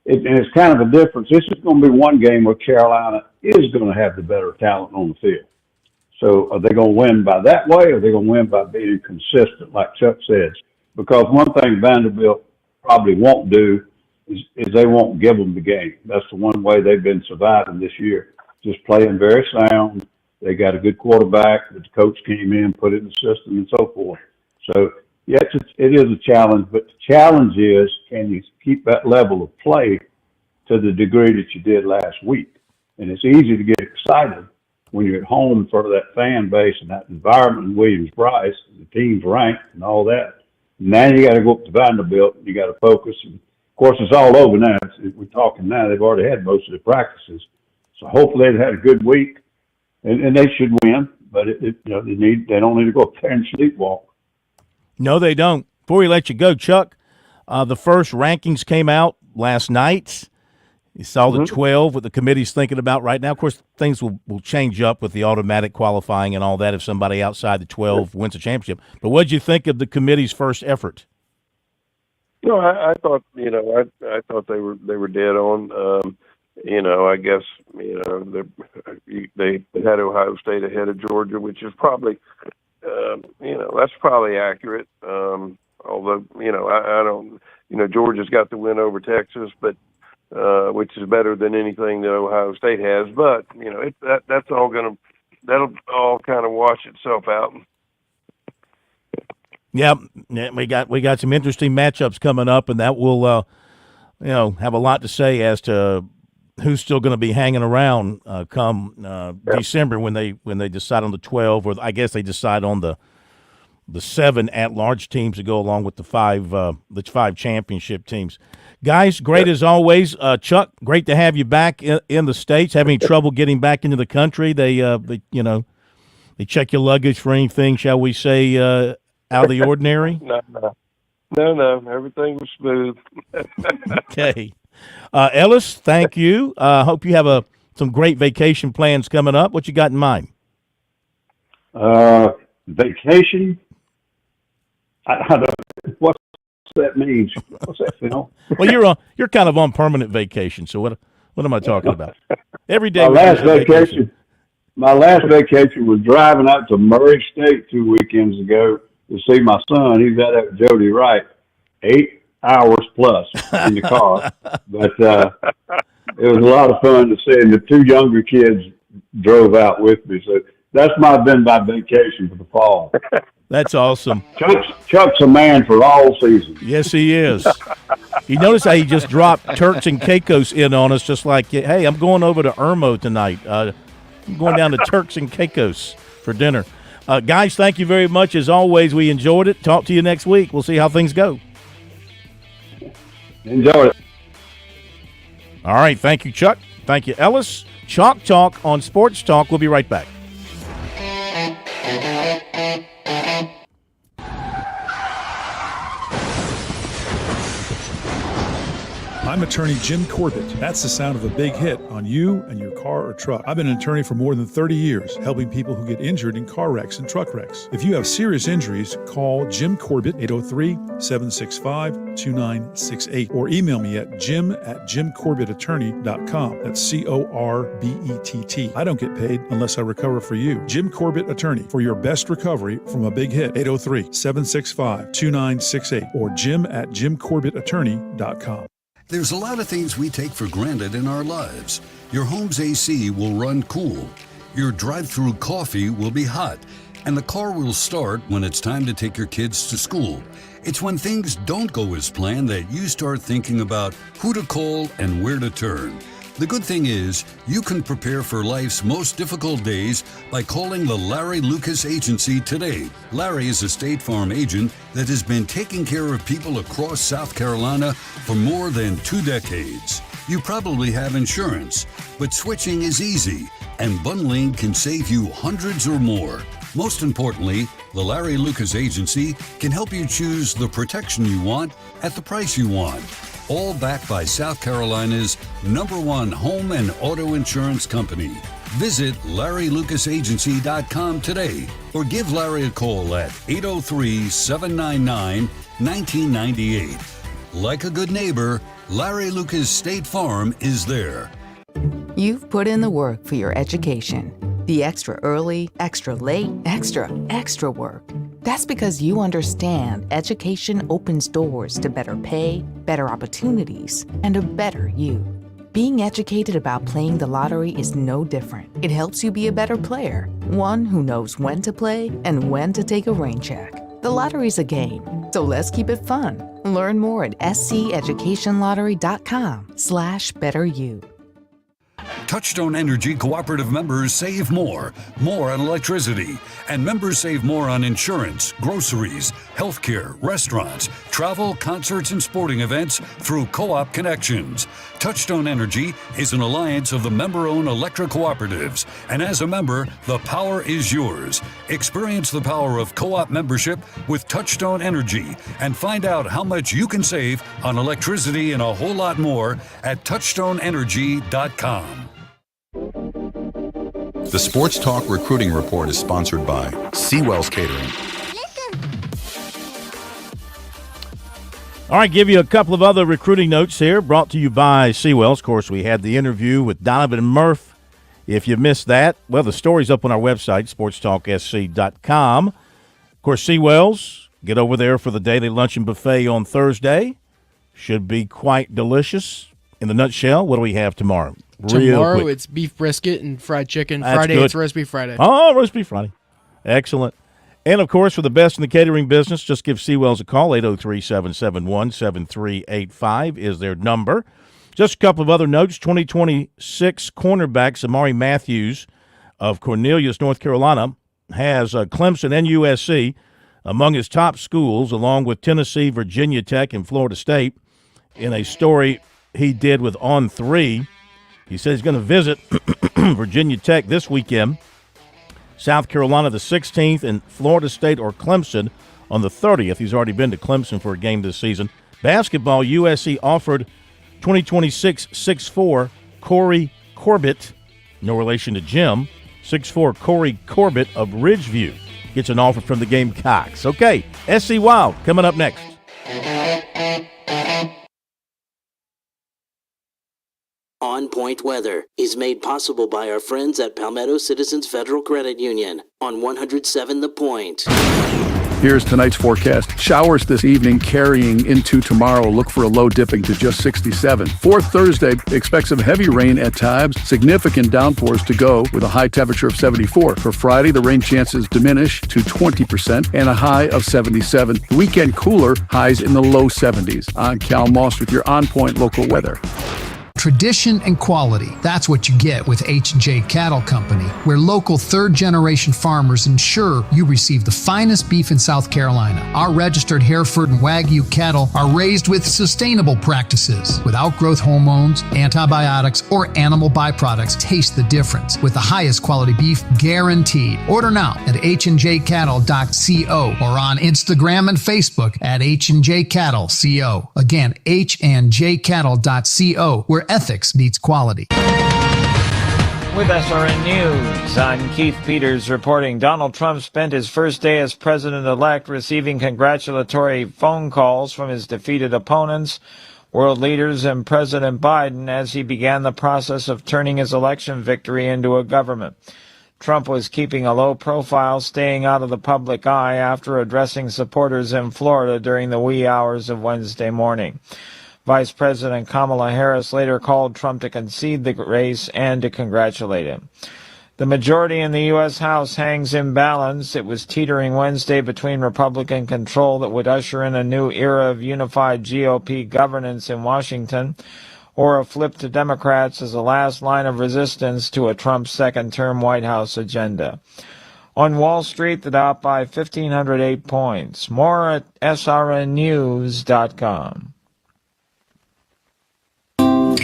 it's kind of a difference. This is going to be one game where Carolina is going to have the better talent on the field. So are they going to win by that way, or are they going to win by being consistent, like Chuck says? Because one thing Vanderbilt probably won't do is they won't give them the game. That's the one way they've been surviving this year, just playing very sound. They got a good quarterback that the coach came in, put it in the system, and so forth. So, yes, it is a challenge, but the challenge is, can you keep that level of play to the degree that you did last week? And it's easy to get excited when you're at home for that fan base and that environment in Williams-Brice, the team's ranked and all that. Now you got to go up to Vanderbilt, and you got to focus. And of course, it's all over now. We're talking now. They've already had most of the practices. So hopefully they've had a good week, and they should win. But they don't need to go up there and sleepwalk. No, they don't. Before we let you go, Chuck, the first rankings came out last night. You saw the 12, what the committee's thinking about right now. Of course, things will change up with the automatic qualifying and all that if somebody outside the 12 wins a championship. But what did you think of the committee's first effort? No, I thought I thought they were dead on. I guess they had Ohio State ahead of Georgia, which is probably that's probably accurate. Although I don't Georgia's got the win over Texas, but which is better than anything that Ohio State has. But that'll all kind of wash itself out. Yeah, we got some interesting matchups coming up, and that will have a lot to say as to who's still going to be hanging around come December when they decide on the 12, or I guess they decide on the 7 at-large teams to go along with the 5 championship teams. Guys, great as always. Chuck, great to have you back in the States. Having trouble getting back into the country? They check your luggage for anything, shall we say, out of the ordinary? No. Everything was smooth. Okay. Ellis, thank you. Hope you have some great vacation plans coming up. What you got in mind? Vacation? I don't know what that means. What's that, Phil? Well, you're kind of on permanent vacation. So what What am I talking about? Every day. My last vacation was driving out to Murray State 2 weekends ago to see my son. He's out at Jody Wright. 8 hours plus in the car. But it was a lot of fun to see. And the two younger kids drove out with me. So that's been my vacation for the fall. That's awesome. Chuck's a man for all seasons. Yes, he is. You notice how he just dropped Turks and Caicos in on us, just like, hey, I'm going over to Irmo tonight. I'm going down to Turks and Caicos for dinner. Guys, thank you very much. As always, we enjoyed it. Talk to you next week. We'll see how things go. Enjoy it. All right. Thank you, Chuck. Thank you, Ellis. Chalk Talk on Sports Talk. We'll be right back. I'm attorney Jim Corbett. That's the sound of a big hit on you and your car or truck. I've been an attorney for more than 30 years, helping people who get injured in car wrecks and truck wrecks. If you have serious injuries, call Jim Corbett, 803-765-2968, or email me at jim@jimcorbettattorney.com. That's CORBETT. I don't get paid unless I recover for you. Jim Corbett Attorney, for your best recovery from a big hit, 803-765-2968, or jim@jimcorbettattorney.com. There's a lot of things we take for granted in our lives. Your home's AC will run cool. Your drive-through coffee will be hot. And the car will start when it's time to take your kids to school. It's when things don't go as planned that you start thinking about who to call and where to turn. The good thing is, you can prepare for life's most difficult days by calling the Larry Lucas Agency today. Larry is a State Farm agent that has been taking care of people across South Carolina for more than 2 decades. You probably have insurance, but switching is easy, and bundling can save you hundreds or more. Most importantly, the Larry Lucas Agency can help you choose the protection you want at the price you want. All backed by South Carolina's #1 home and auto insurance company. Visit LarryLucasAgency.com today or give Larry a call at 803-799-1998. Like a good neighbor, Larry Lucas State Farm is there. You've put in the work for your education. The extra early, extra late, extra work. That's because you understand education opens doors to better pay, better opportunities, and a better you. Being educated about playing the lottery is no different. It helps you be a better player, one who knows when to play and when to take a rain check. The lottery's a game, so let's keep it fun. Learn more at sceducationlottery.com/betteryou. Touchstone Energy Cooperative members save more on electricity, and members save more on insurance, groceries, healthcare, restaurants, travel, concerts, and sporting events through Co-op Connections. Touchstone Energy is an alliance of the member-owned electric cooperatives, and as a member, the power is yours. Experience the power of co-op membership with Touchstone Energy and find out how much you can save on electricity and a whole lot more at touchstoneenergy.com. The Sports Talk Recruiting Report is sponsored by Seawell's Catering. All right, give you a couple of other recruiting notes here, brought to you by Seawell's. Of course, we had the interview with Donovan Murph. If you missed that, well, the story's up on our website, SportsTalkSC.com. Of course, Seawell's, get over there for the daily luncheon buffet on Thursday. Should be quite delicious. In the nutshell, what do we have tomorrow? Tomorrow it's beef brisket and fried chicken. That's Friday good. it's roast beef Friday. Oh, roast beef Friday. Excellent. And, of course, for the best in the catering business, just give Seawell's a call. 803-771-7385 is their number. Just a couple of other notes. 2026 cornerback Amari Matthews of Cornelius, North Carolina, has Clemson and USC among his top schools, along with Tennessee, Virginia Tech, and Florida State. In a story he did with On3, he says he's going to visit Virginia Tech this weekend, South Carolina the 16th, and Florida State or Clemson on the 30th. He's already been to Clemson for a game this season. Basketball, USC offered 2026 6'4" Corey Corbett, no relation to Jim, 6'4" Corey Corbett of Ridgeview gets an offer from the Gamecocks. Okay, SC Wild coming up next. On Point Weather is made possible by our friends at Palmetto Citizens Federal Credit Union on 107 The Point. Here's tonight's forecast. Showers this evening carrying into tomorrow. Look for a low dipping to just 67. For Thursday, expect some heavy rain at times. Significant downpours to go with a high temperature of 74. For Friday, the rain chances diminish to 20% and a high of 77. The weekend cooler, highs in the low 70s. I'm Cal Moss with your On Point local weather. Tradition and quality. That's what you get with H&J Cattle Company, where local third-generation farmers ensure you receive the finest beef in South Carolina. Our registered Hereford and Wagyu cattle are raised with sustainable practices, without growth hormones, antibiotics, or animal byproducts. Taste the difference with the highest quality beef guaranteed. Order now at hdjcattle.co or on Instagram and Facebook at hdjcattle.co. Again, hdjcattle.co, where ethics meets quality. With SRN News, I'm Keith Peters reporting Donald Trump spent his first day as president-elect receiving congratulatory phone calls from his defeated opponents, world leaders, and President Biden as he began the process of turning his election victory into a government. Trump was keeping a low profile, staying out of the public eye after addressing supporters in Florida during the wee hours of Wednesday morning. Vice President Kamala Harris later called Trump to concede the race and to congratulate him. The majority in the U.S. House hangs in balance. It was teetering Wednesday between Republican control that would usher in a new era of unified GOP governance in Washington, or a flip to Democrats as a last line of resistance to a Trump second-term White House agenda. On Wall Street, the Dow by 1,508 points. More at srnnews.com.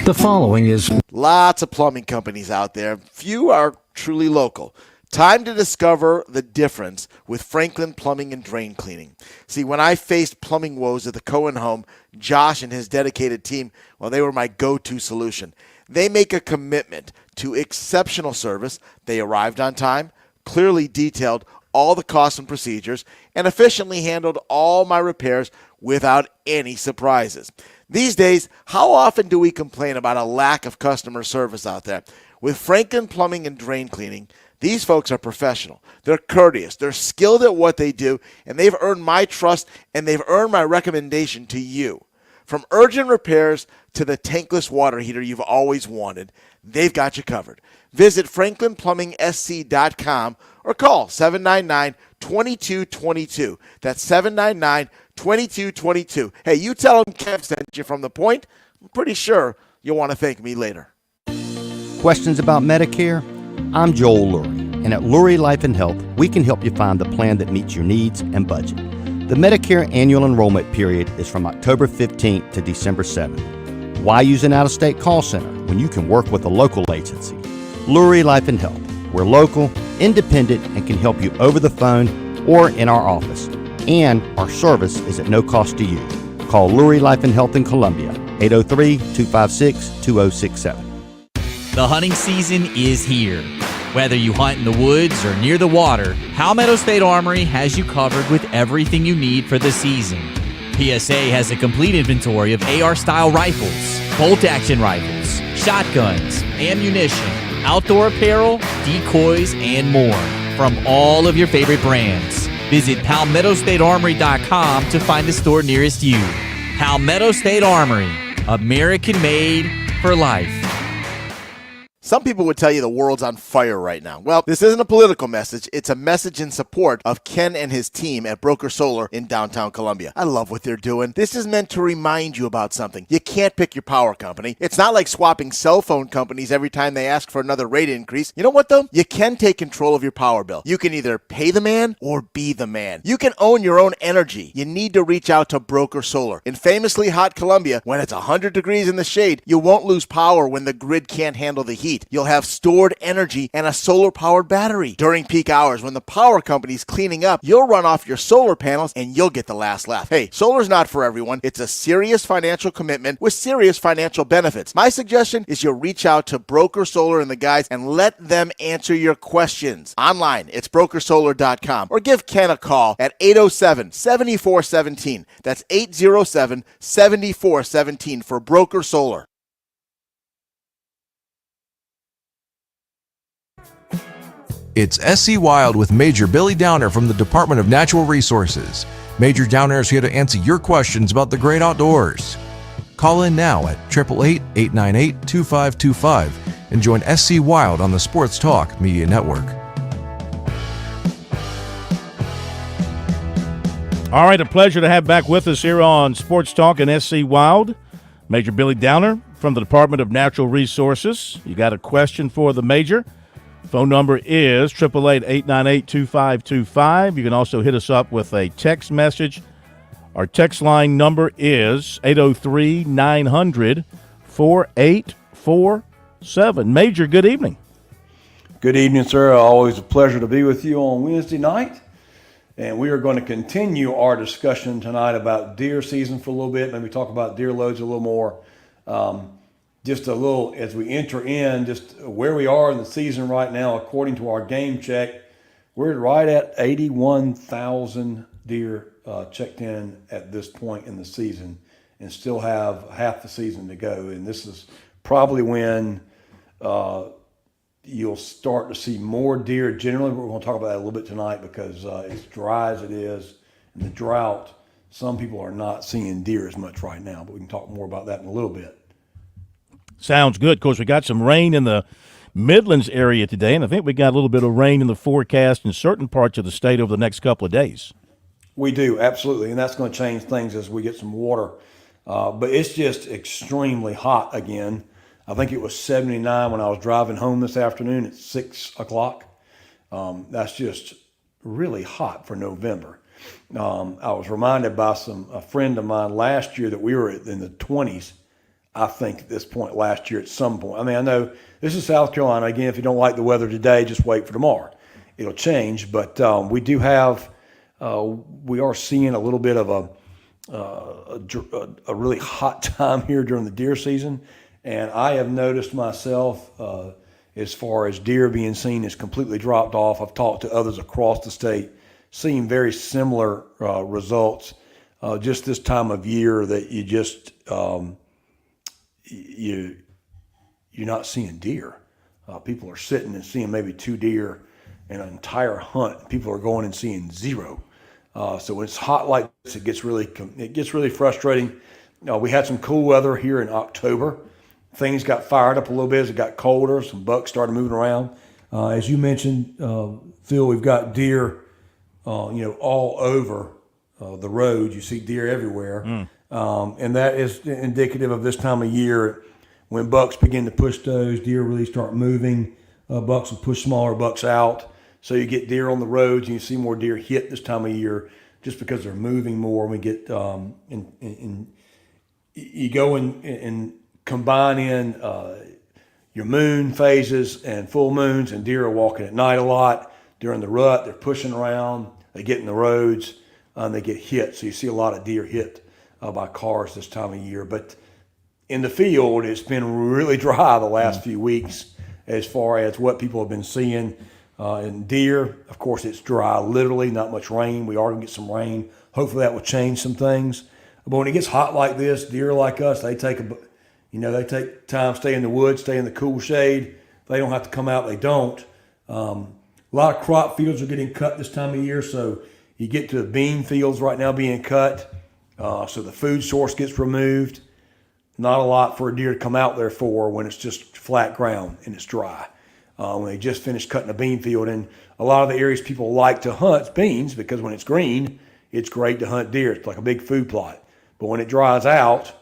The following is lots of plumbing companies out there. Few are truly local. Time to discover the difference with Franklin Plumbing and Drain Cleaning. See, when I faced plumbing woes at the Cohen home, Josh and his dedicated team, well, they were my go-to solution. They make a commitment to exceptional service. They arrived on time, clearly detailed all the costs and procedures, and efficiently handled all my repairs without any surprises. These days, how often do we complain about a lack of customer service out there? With Franklin Plumbing and Drain Cleaning, these folks are professional. They're courteous. They're skilled at what they do, and they've earned my trust, and they've earned my recommendation to you. From urgent repairs to the tankless water heater you've always wanted, they've got you covered. Visit franklinplumbing.sc.com or call 799-2222. That's 799-2222. Hey, you tell them Kev sent you from The Point. I'm pretty sure you'll want to thank me later. Questions about Medicare? I'm Joel Lurie, and at Lurie Life and Health, we can help you find the plan that meets your needs and budget. The Medicare annual enrollment period is from October 15th to December 7th. Why use an out-of-state call center when you can work with a local agency? Lurie Life and Health. We're local, independent, and can help you over the phone or in our office. And our service is at no cost to you. Call Lurie Life and Health in Columbia, 803-256-2067. The hunting season is here. Whether you hunt in the woods or near the water, Palmetto State Armory has you covered with everything you need for the season. PSA has a complete inventory of AR-style rifles, bolt-action rifles, shotguns, ammunition, outdoor apparel, decoys, and more from all of your favorite brands. Visit PalmettoStateArmory.com to find the store nearest you. Palmetto State Armory, American made for life. Some people would tell you the world's on fire right now. Well, this isn't a political message. It's a message in support of Ken and his team at Broker Solar in downtown Columbia. I love what they're doing. This is meant to remind you about something. You can't pick your power company. It's not like swapping cell phone companies every time they ask for another rate increase. You know what, though? You can take control of your power bill. You can either pay the man or be the man. You can own your own energy. You need to reach out to Broker Solar. In famously hot Columbia, when it's 100 degrees in the shade, you won't lose power when the grid can't handle the heat. You'll have stored energy and a solar-powered battery. During peak hours, when the power company's cleaning up, you'll run off your solar panels and you'll get the last laugh. Hey, solar's not for everyone. It's a serious financial commitment with serious financial benefits. My suggestion is you reach out to Broker Solar and the guys and let them answer your questions. Online, it's brokersolar.com, or give Ken a call at 807-7417. That's 807-7417 for Broker Solar. It's SC Wild with Major Billy Downer from the Department of Natural Resources. Major Downer is here to answer your questions about the great outdoors. Call in now at 888-898-2525 and join SC Wild on the Sports Talk Media Network. All right, a pleasure to have back with us here on Sports Talk and SC Wild. Major Billy Downer from the Department of Natural Resources. You got a question for the Major? Phone number is 888-898-2525. You can also hit us up with a text message. Our text line number is 803-900-4847. Major, good evening. Good evening, sir. Always a pleasure to be with you on Wednesday night. And we are going to continue our discussion tonight about deer season for a little bit. Maybe talk about deer loads a little more. Just a little, as we enter in, just where we are in the season right now, according to our game check, we're right at 81,000 deer checked in at this point in the season and still have half the season to go. And this is probably when you'll start to see more deer generally. We're going to talk about that a little bit tonight because as dry as it is and the drought, some people are not seeing deer as much right now, but we can talk more about that in a little bit. Sounds good. Of course, we got some rain in the Midlands area today, and I think we got a little bit of rain in the forecast in certain parts of the state over the next couple of days. We do, absolutely, and that's going to change things as we get some water. But it's just extremely hot again. I think it was 79 when I was driving home this afternoon at 6 o'clock. That's just really hot for November. I was reminded by a friend of mine last year that we were in the 20s. I think at this point last year at some point. I mean, I know this is South Carolina. Again, if you don't like the weather today, just wait for tomorrow. It'll change. But we do have, we are seeing a little bit of a really hot time here during the deer season. And I have noticed myself as far as deer being seen has completely dropped off. I've talked to others across the state, seeing very similar results just this time of year that you just you're not seeing deer. People are sitting and seeing maybe 2 deer in an entire hunt. People are going and seeing 0. So when it's hot like this, it gets really frustrating. We had some cool weather here in October. Things got fired up a little bit as it got colder. Some bucks started moving around. As you mentioned, Phil, we've got deer, all over the road. You see deer everywhere. And that is indicative of this time of year when bucks begin to push those, deer really start moving. Bucks will push smaller bucks out. So you get deer on the roads and you see more deer hit this time of year just because they're moving more. We get, you go and combine in your moon phases and full moons, and deer are walking at night a lot. During the rut, they're pushing around, they get in the roads, and they get hit. So you see a lot of deer hit by cars this time of year. But in the field, it's been really dry the last few weeks as far as what people have been seeing. In deer, of course, it's dry, literally, not much rain. We are going to get some rain. Hopefully that will change some things. But when it gets hot like this, deer like us, they take time, stay in the woods, stay in the cool shade. If they don't have to come out, they don't. A lot of crop fields are getting cut this time of year, so you get to the bean fields right now being cut. So the food source gets removed. Not a lot for a deer to come out there for when it's just flat ground and it's dry. When they just finished cutting a bean field, and a lot of the areas people like to hunt beans because when it's green, it's great to hunt deer. It's like a big food plot. But when it dries out,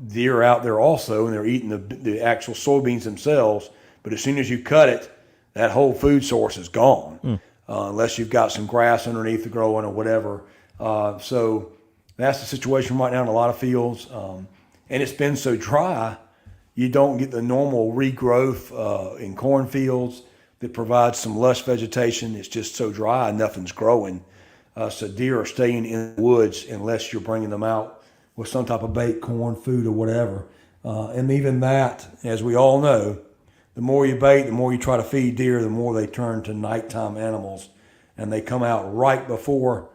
deer are out there also, and they're eating the actual soybeans themselves. But as soon as you cut it, that whole food source is gone, unless you've got some grass underneath the growing or whatever. So that's the situation right now in a lot of fields. And it's been so dry, you don't get the normal regrowth in cornfields that provides some lush vegetation. It's just so dry, nothing's growing. So deer are staying in the woods unless you're bringing them out with some type of bait, corn, food, or whatever. And even that, as we all know, the more you bait, the more you try to feed deer, the more they turn to nighttime animals. And they come out right before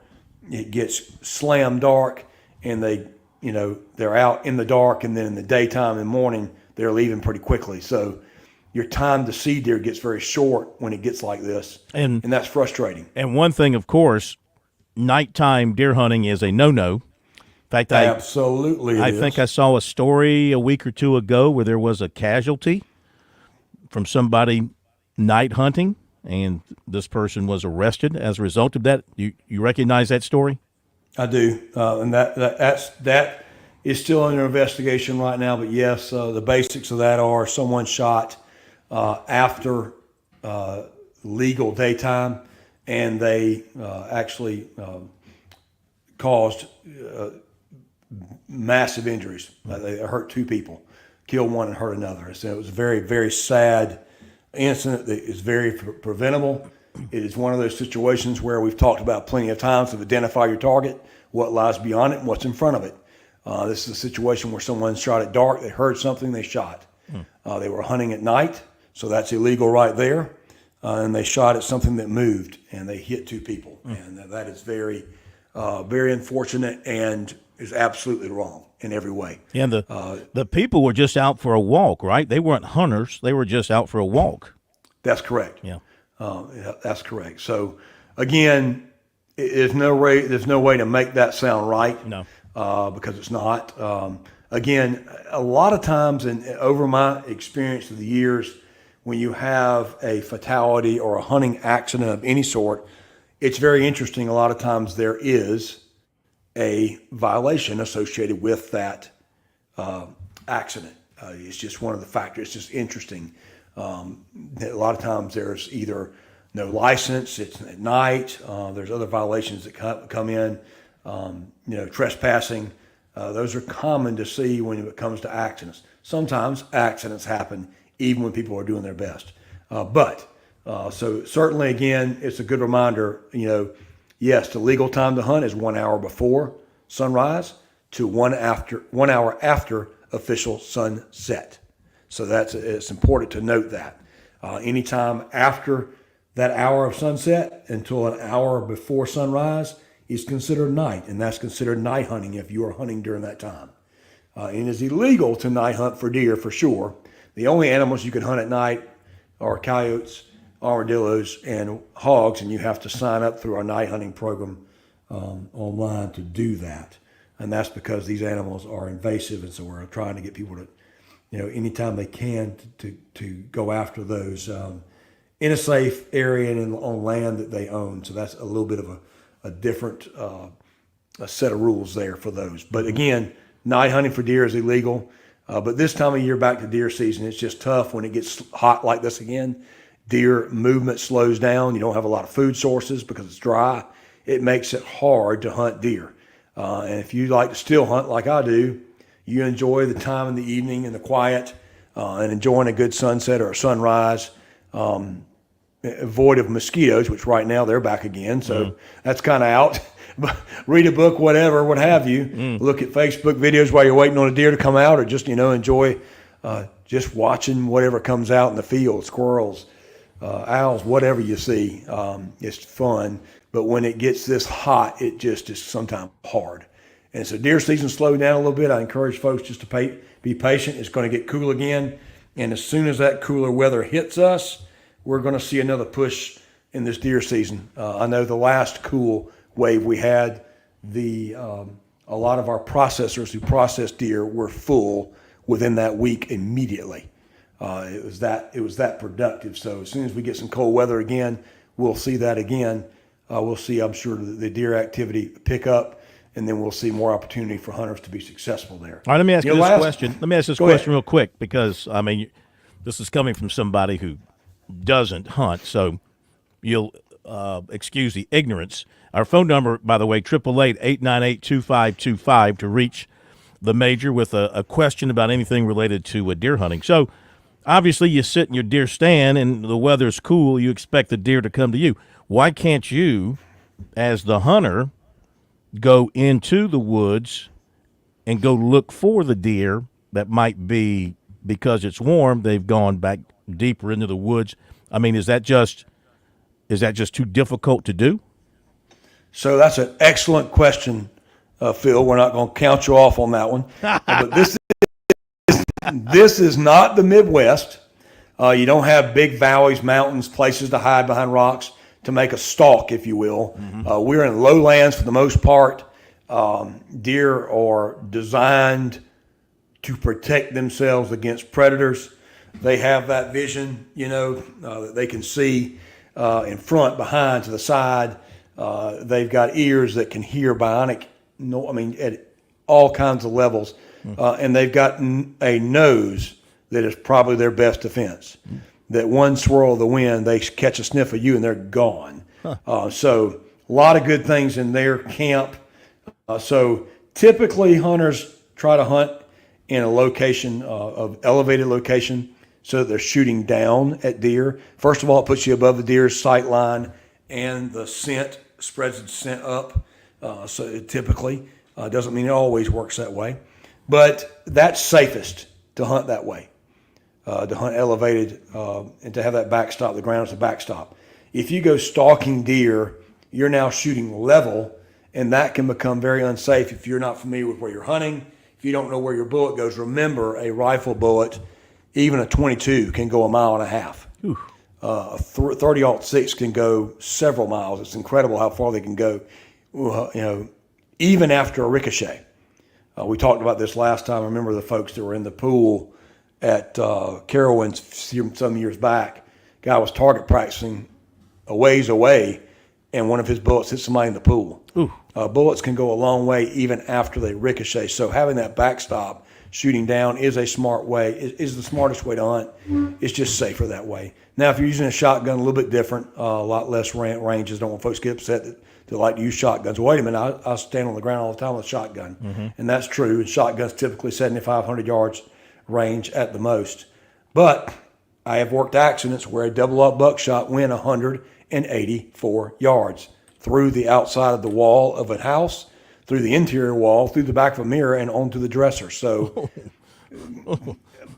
it gets slam dark, and they're out in the dark, and then in the daytime and morning, they're leaving pretty quickly. So your time to see deer gets very short when it gets like this, and that's frustrating. And one thing, of course, nighttime deer hunting is a no-no. In fact, Absolutely, I think I saw a story a week or two ago where there was a casualty from somebody night hunting, and this person was arrested as a result of that. You recognize that story? I do, and that is still under investigation right now. But yes, the basics of that are someone shot after legal daytime, and they actually caused massive injuries. They hurt 2 people, killed one and hurt another. So it was a very, very sad incident that is very preventable. It is one of those situations where we've talked about plenty of times to identify your target, what lies beyond it, and what's in front of it. This is a situation where someone shot at dark, they heard something, they shot. They were hunting at night, so that's illegal right there. And they shot at something that moved, and they hit 2 people. And that is very, very unfortunate and is absolutely wrong in every way. Yeah, the people were just out for a walk, right? They weren't hunters. They were just out for a walk. That's correct. Yeah. That's correct. So, again, there's no way to make that sound right. No. Because it's not. Again, a lot of times, and over my experience of the years, when you have a fatality or a hunting accident of any sort, it's very interesting. A lot of times there is a violation associated with that accident. It's just one of the factors. It's just interesting. A lot of times there's either no license, it's at night, there's other violations that come in, trespassing. Those are common to see when it comes to accidents. Sometimes accidents happen even when people are doing their best. So certainly, again, it's a good reminder, yes, the legal time to hunt is 1 hour before sunrise to 1 hour after official sunset. So it's important to note that. Anytime after that hour of sunset until an hour before sunrise is considered night, and that's considered night hunting if you are hunting during that time. It is illegal to night hunt for deer for sure. The only animals you can hunt at night are coyotes, armadillos, and hogs, and you have to sign up through our night hunting program online to do that. And that's because these animals are invasive, and so we're trying to get people to, anytime they can, to go after those in a safe area and on land that they own. So that's a little bit of a different a set of rules there for those. But again, night hunting for deer is illegal. But this time of year, back to deer season, it's just tough when it gets hot like this again. Deer movement slows down. You don't have a lot of food sources because it's dry. It makes it hard to hunt deer. And if you like to still hunt like I do, you enjoy the time in the evening and the quiet and enjoying a good sunset or a sunrise. Avoid of mosquitoes, which right now they're back again. So that's kind of out. Read a book, whatever, what have you. Look at Facebook videos while you're waiting on a deer to come out, or just, enjoy just watching whatever comes out in the field, squirrels, owls, whatever you see. It's fun. But when it gets this hot, it just is sometimes hard. And so deer season slowed down a little bit. I encourage folks just to be patient. It's going to get cool again. And as soon as that cooler weather hits us, we're going to see another push in this deer season. I know the last cool wave we had, a lot of our processors who process deer were full within that week immediately. It was that productive. So as soon as we get some cold weather again, we'll see that again. We'll see, I'm sure, the deer activity pick up, and then we'll see more opportunity for hunters to be successful there. All right, let me ask you this question. Let me ask this question real quick, because this is coming from somebody who doesn't hunt, so you'll excuse the ignorance. Our phone number, by the way, 888-898-2525 to reach the major with a question about anything related to deer hunting. So obviously you sit in your deer stand and the weather's cool, you expect the deer to come to you. Why can't you, as the hunter, go into the woods and go look for the deer that might be, because it's warm, they've gone back deeper into the woods? Is that just too difficult to do? So that's an excellent question, Phil. We're not going to count you off on that one. But this is not the Midwest. You don't have big valleys, mountains, places to hide behind rocks to make a stalk, if you will. We're in lowlands for the most part. Deer are designed to protect themselves against predators. They have that vision, that they can see in front, behind, to the side. They've got ears that can hear bionic, at all kinds of levels. And they've got a nose that is probably their best defense. That one swirl of the wind, they catch a sniff of you and they're gone. So a lot of good things in their camp. So typically hunters try to hunt in a location of elevated location so that they're shooting down at deer. First of all, it puts you above the deer's sight line, and the scent spreads the scent up. So it typically doesn't mean it always works that way, but that's safest to hunt that way, to hunt elevated and to have that backstop. The ground is a backstop. If you go stalking deer, you're now shooting level, and that can become very unsafe if you're not familiar with where you're hunting. If you don't know where your bullet goes, remember a rifle bullet, even a .22, can go 1.5 miles. A 30-06 can go several miles. It's incredible how far they can go, even after a ricochet. We talked about this last time. I remember the folks that were in the pool at Carowinds some years back. Guy was target practicing a ways away, and one of his bullets hit somebody in the pool. Bullets can go a long way even after they ricochet. So having that backstop, shooting down, is a smart way, is the smartest way to hunt. It's just safer that way. Now, if you're using a shotgun, a little bit different, a lot less ranges. Don't want folks to get upset that they like to use shotguns. Wait a minute, I stand on the ground all the time with a shotgun. And that's true. And shotguns typically 7,500 yards range at the most. But I have worked accidents where a double-up buckshot went 184 yards through the outside of the wall of a house, through the interior wall, through the back of a mirror, and onto the dresser. So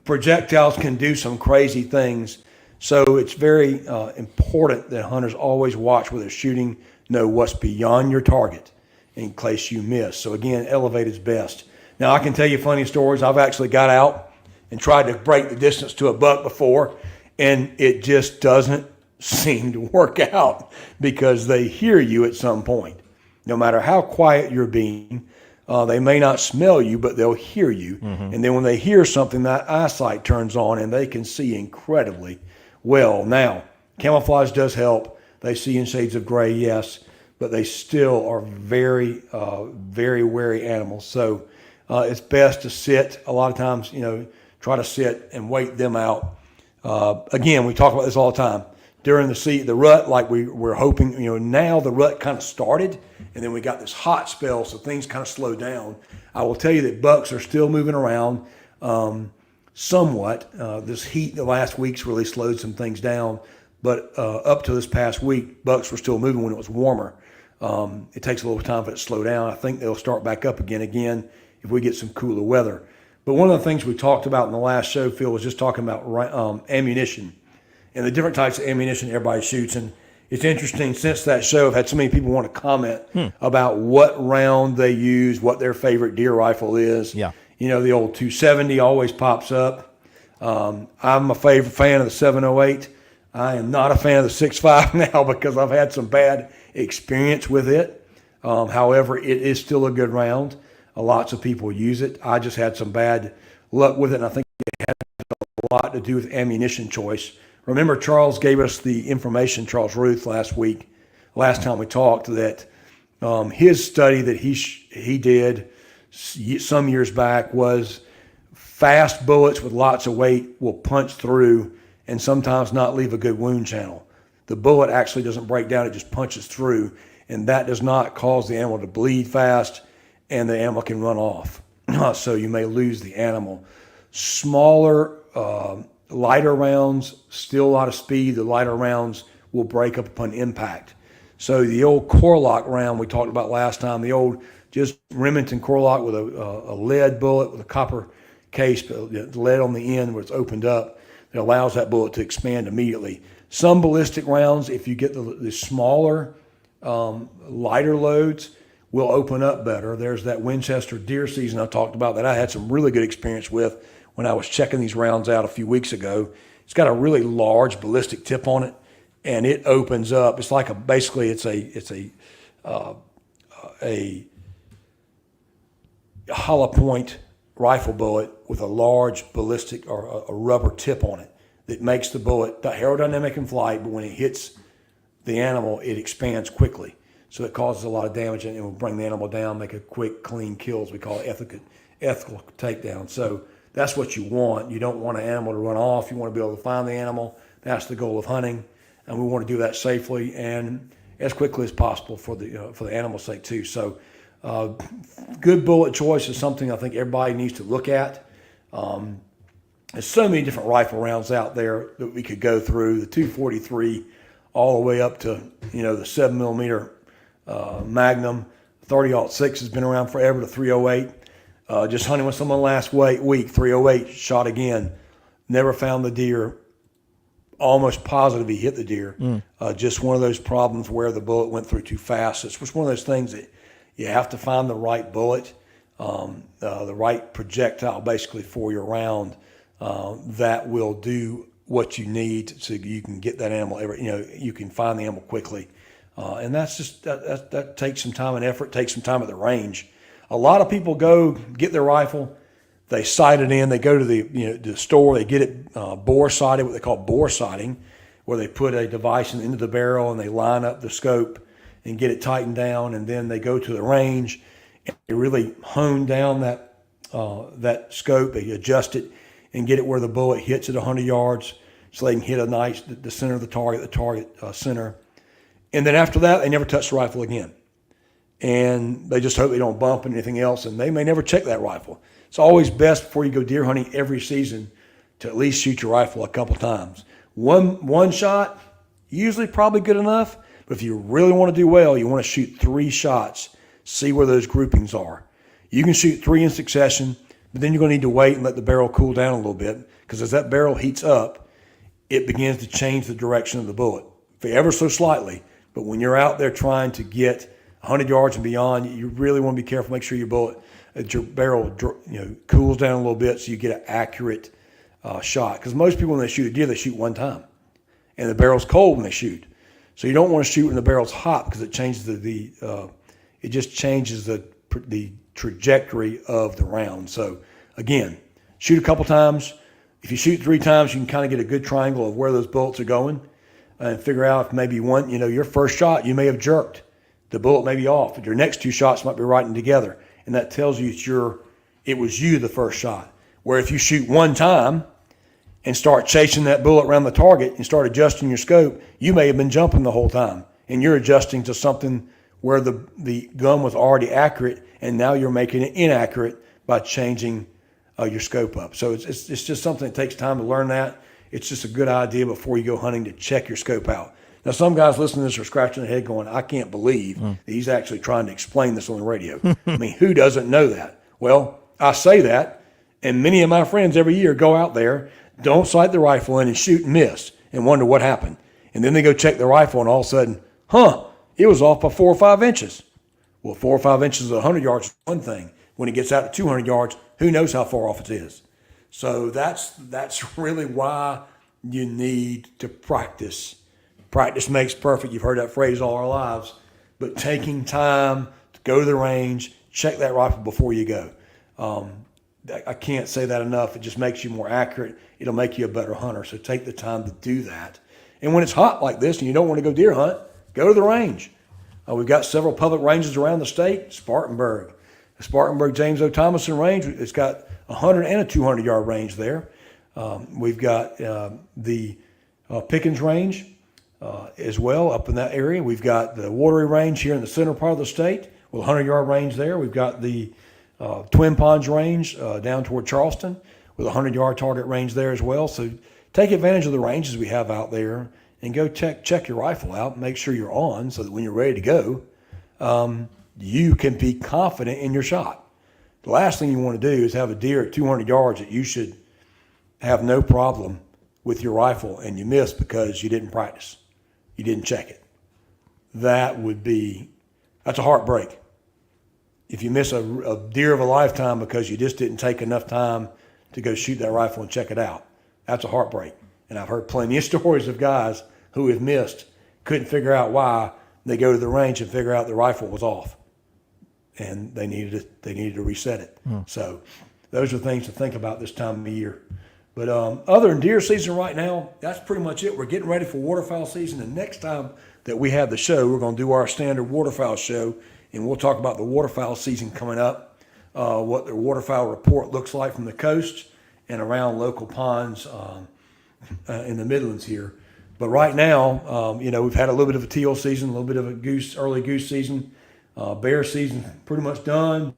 projectiles can do some crazy things. So it's very important that hunters always watch where they're shooting, know what's beyond your target in case you miss. So again, elevated's best. Now, I can tell you funny stories. I've actually got out and tried to break the distance to a buck before, and it just doesn't seem to work out because they hear you at some point. No matter how quiet you're being, they may not smell you, but they'll hear you. And then when they hear something, that eyesight turns on and they can see incredibly well. Now, camouflage does help. They see in shades of gray, yes, but they still are very, very wary animals. So it's best to sit. A lot of times, try to sit and wait them out. Again, we talk about this all the time. During the rut, like we're hoping, now the rut kind of started, and then we got this hot spell, so things kind of slowed down. I will tell you that bucks are still moving around somewhat. This heat the last week's really slowed some things down, but up to this past week, bucks were still moving when it was warmer. It takes a little time for it to slow down. I think they'll start back up again if we get some cooler weather. But one of the things we talked about in the last show, Phil, was just talking about ammunition and the different types of ammunition everybody shoots. And it's interesting, since that show, I've had so many people want to comment about what round they use, what their favorite deer rifle is. Yeah. The old 270 always pops up. I'm a favorite fan of the 708. I am not a fan of the 6.5 now because I've had some bad experience with it. However, it is still a good round. Lots of people use it. I just had some bad luck with it, and I think it had a lot to do with ammunition choice. Remember, Charles gave us the information, Charles Ruth, last time we talked, that his study that he did some years back was fast bullets with lots of weight will punch through and sometimes not leave a good wound channel. The bullet actually doesn't break down, it just punches through, and that does not cause the animal to bleed fast, and the animal can run off. So you may lose the animal. Smaller, lighter rounds, still a lot of speed. The lighter rounds will break up upon impact. So the old Corlock round we talked about last time, the old just Remington Corlock with a lead bullet with a copper case, but the lead on the end where it's opened up, it allows that bullet to expand immediately. Some ballistic rounds, if you get the smaller, lighter loads, will open up better. There's that Winchester deer season I talked about that I had some really good experience with when I was checking these rounds out a few weeks ago. It's got a really large ballistic tip on it, and it opens up. It's like it's a hollow point rifle bullet with a large ballistic or a rubber tip on it that makes the bullet aerodynamic in flight, but when it hits the animal, it expands quickly. So it causes a lot of damage and it will bring the animal down, make a quick, clean kill, as we call it, ethical takedown. So that's what you want. You don't want an animal to run off. You want to be able to find the animal. That's the goal of hunting, and we want to do that safely and as quickly as possible for the animal's sake too. So good bullet choice is something I think everybody needs to look at. There's so many different rifle rounds out there that we could go through, the 243 all the way up to, the 7mm Magnum. 30-06 has been around forever, the 308. Just hunting with someone last week, 308, shot again. Never found the deer. Almost positive he hit the deer. Just one of those problems where the bullet went through too fast. It's just one of those things that you have to find the right bullet, the right projectile basically for your round that will do what you need so you can get that animal, you can find the animal quickly. And that's just, that takes some time and effort, takes some time at the range. A lot of people go get their rifle, they sight it in, they go to the store, they get it bore sighted, what they call bore sighting, where they put a device into the barrel and they line up the scope and get it tightened down, and then they go to the range and they really hone down that scope, they adjust it and get it where the bullet hits at 100 yards so they can hit the center of the target center. And then after that, they never touch the rifle again. And they just hope they don't bump anything else, and they may never check that rifle. It's always best before you go deer hunting every season to at least shoot your rifle a couple times. One shot, usually probably good enough, but if you really want to do well, you want to shoot 3 shots, see where those groupings are. You can shoot 3 in succession, but then you're going to need to wait and let the barrel cool down a little bit, because as that barrel heats up, it begins to change the direction of the bullet, ever so slightly. But when you're out there trying to get 100 yards and beyond, you really want to be careful. Make sure your barrel cools down a little bit so you get an accurate shot. Because most people, when they shoot a deer, they shoot one time, and the barrel's cold when they shoot. So you don't want to shoot when the barrel's hot, because it changes it just changes the trajectory of the round. So again, shoot a couple times. If you shoot 3 times, you can kind of get a good triangle of where those bullets are going, and figure out if maybe one, your first shot, you may have jerked. The bullet may be off, but your next 2 shots might be right together. And that tells you it was you the first shot. Where if you shoot 1 time and start chasing that bullet around the target and start adjusting your scope, you may have been jumping the whole time. And you're adjusting to something where the gun was already accurate, and now you're making it inaccurate by changing your scope up. So it's just something that takes time to learn that. It's just a good idea before you go hunting to check your scope out. Now, some guys listening to this are scratching their head going, I can't believe that he's actually trying to explain this on the radio. I mean, who doesn't know that? Well, I say that, and many of my friends every year go out there, don't sight the rifle in and shoot and miss and wonder what happened. And then they go check the rifle, and all of a sudden, it was off by 4 or 5 inches. Well, 4 or 5 inches at 100 yards is one thing. When it gets out to 200 yards, who knows how far off it is? So that's really why you need to practice. Practice makes perfect. You've heard that phrase all our lives. But taking time to go to the range, check that rifle before you go. I can't say that enough. It just makes you more accurate. It'll make you a better hunter. So take the time to do that. And when it's hot like this and you don't want to go deer hunt, go to the range. We've got several public ranges around the state. Spartanburg. The Spartanburg James O. Thomason range, it's got a 100 and a 200-yard range there. We've got the Pickens range as well up in that area. We've got the Watery range here in the center part of the state with a 100-yard range there. We've got the Twin Ponds range down toward Charleston with a 100-yard target range there as well. So take advantage of the ranges we have out there and go check your rifle out, make sure you're on so that when you're ready to go, you can be confident in your shot. The last thing you want to do is have a deer at 200 yards that you should have no problem with your rifle and you miss because you didn't practice. You didn't check it. That's a heartbreak. If you miss a deer of a lifetime because you just didn't take enough time to go shoot that rifle and check it out, that's a heartbreak. And I've heard plenty of stories of guys who have missed, couldn't figure out why. They go to the range and figure out the rifle was off, and they needed to reset it. So those are things to think about this time of year. But other than deer season right now, that's pretty much it. We're getting ready for waterfowl season. And next time that we have the show, we're going to do our standard waterfowl show, and we'll talk about the waterfowl season coming up, what the waterfowl report looks like from the coast and around local ponds in the Midlands here. But right now, we've had a little bit of a teal season, a little bit of a early goose season. Bear season pretty much done,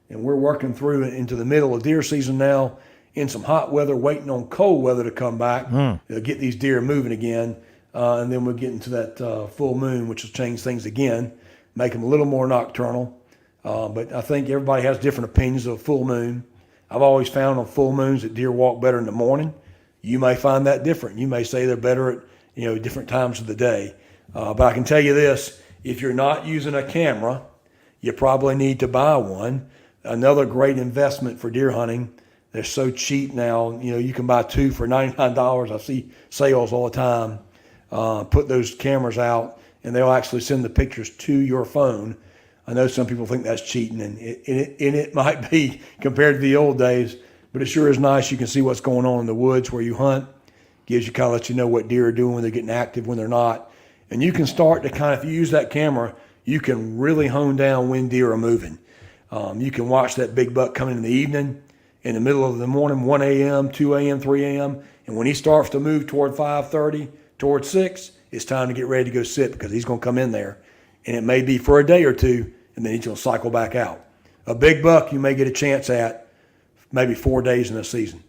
and we're working through into the middle of deer season now, in some hot weather, waiting on cold weather to come back, get these deer moving again, and then we'll get into that full moon, which will change things again, make them a little more nocturnal. But I think everybody has different opinions of full moon. I've always found on full moons that deer walk better in the morning. You may find that different. You may say they're better at different times of the day. But I can tell you this, if you're not using a camera, you probably need to buy one. Another great investment for deer hunting. They're so cheap now. You can buy two for $99. I see sales all the time. Put those cameras out, and they'll actually send the pictures to your phone. I know some people think that's cheating, and it might be compared to the old days, but it sure is nice. You can see what's going on in the woods where you hunt. Gives you kind of let you know what deer are doing when they're getting active, when they're not. And you can start to kind of, if you use that camera, you can really hone down when deer are moving. You can watch that big buck coming in the evening, in the middle of the morning, 1 a.m., 2 a.m., 3 a.m. And when he starts to move toward 5:30, toward 6, it's time to get ready to go sit because he's going to come in there. And it may be for a day or two, and then he's going to cycle back out. A big buck you may get a chance at maybe 4 days in a season.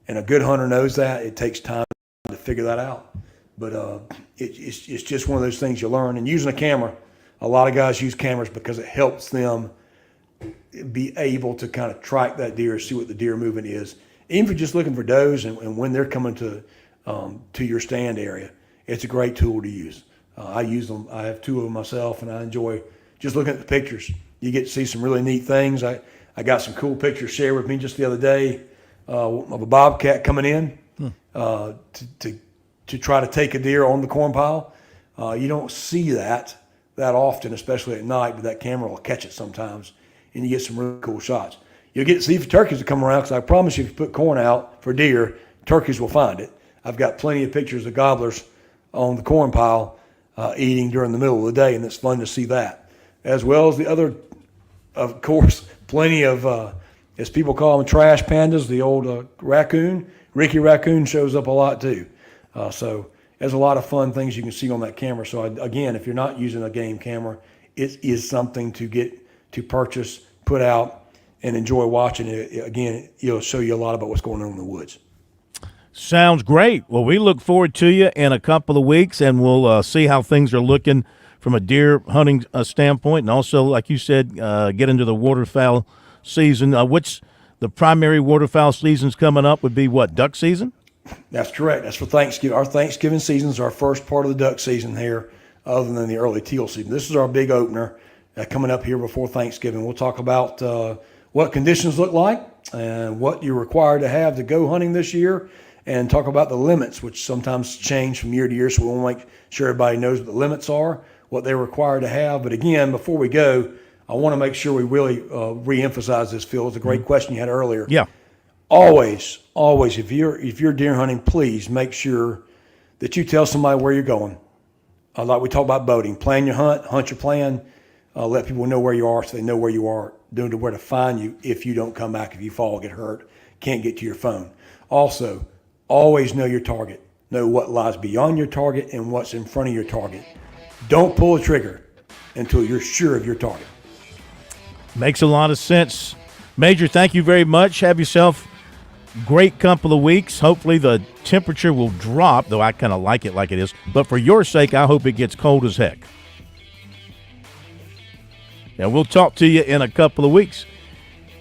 And a good hunter knows that. It takes time to figure that out. But it's just one of those things you learn. And using a camera, a lot of guys use cameras because it helps them be able to kind of track that deer, see what the deer movement is. Even if you're just looking for does and when they're coming to your stand area, it's a great tool to use. I use them. I have two of them myself, and I enjoy just looking at the pictures. You get to see some really neat things. I got some cool pictures shared with me just the other day of a bobcat coming in to try to take a deer on the corn pile. You don't see that often, especially at night, but that camera will catch it sometimes, and you get some really cool shots. You'll get to see if turkeys will come around, because I promise you, if you put corn out for deer, turkeys will find it. I've got plenty of pictures of gobblers on the corn pile eating during the middle of the day, and it's fun to see that. As well as the other, of course, plenty of, as people call them, trash pandas, the old raccoon. Ricky Raccoon shows up a lot too. So there's a lot of fun things you can see on that camera. So again, if you're not using a game camera, it is something to get to purchase, put out, and enjoy watching it. Again, it'll show you a lot about what's going on in the woods. Sounds great. Well, we look forward to you in a couple of weeks, and we'll see how things are looking from a deer hunting standpoint, and also, like you said, get into the waterfowl season. Which the primary waterfowl seasons coming up would be what, duck season? That's correct. That's for Thanksgiving. Our Thanksgiving season is our first part of the duck season here, other than the early teal season. This is our big opener coming up here before Thanksgiving. We'll talk about what conditions look like and what you're required to have to go hunting this year, and talk about the limits, which sometimes change from year to year. So we want to make sure everybody knows what the limits are, what they're required to have. But again, before we go, I want to make sure we really re-emphasize this, Phil. It's a great question you had earlier. Yeah. Always, if you're deer hunting, please make sure that you tell somebody where you're going. Like we talk about boating, plan your hunt your plan, let people know where you are so they know where you are, know where to find you if you don't come back, if you fall, get hurt, can't get to your phone. Also, always know your target. Know what lies beyond your target and what's in front of your target. Don't pull the trigger until you're sure of your target. Makes a lot of sense. Major, thank you very much. Have yourself a great couple of weeks. Hopefully the temperature will drop, though I kind of like it like it is. But for your sake, I hope it gets cold as heck. And we'll talk to you in a couple of weeks.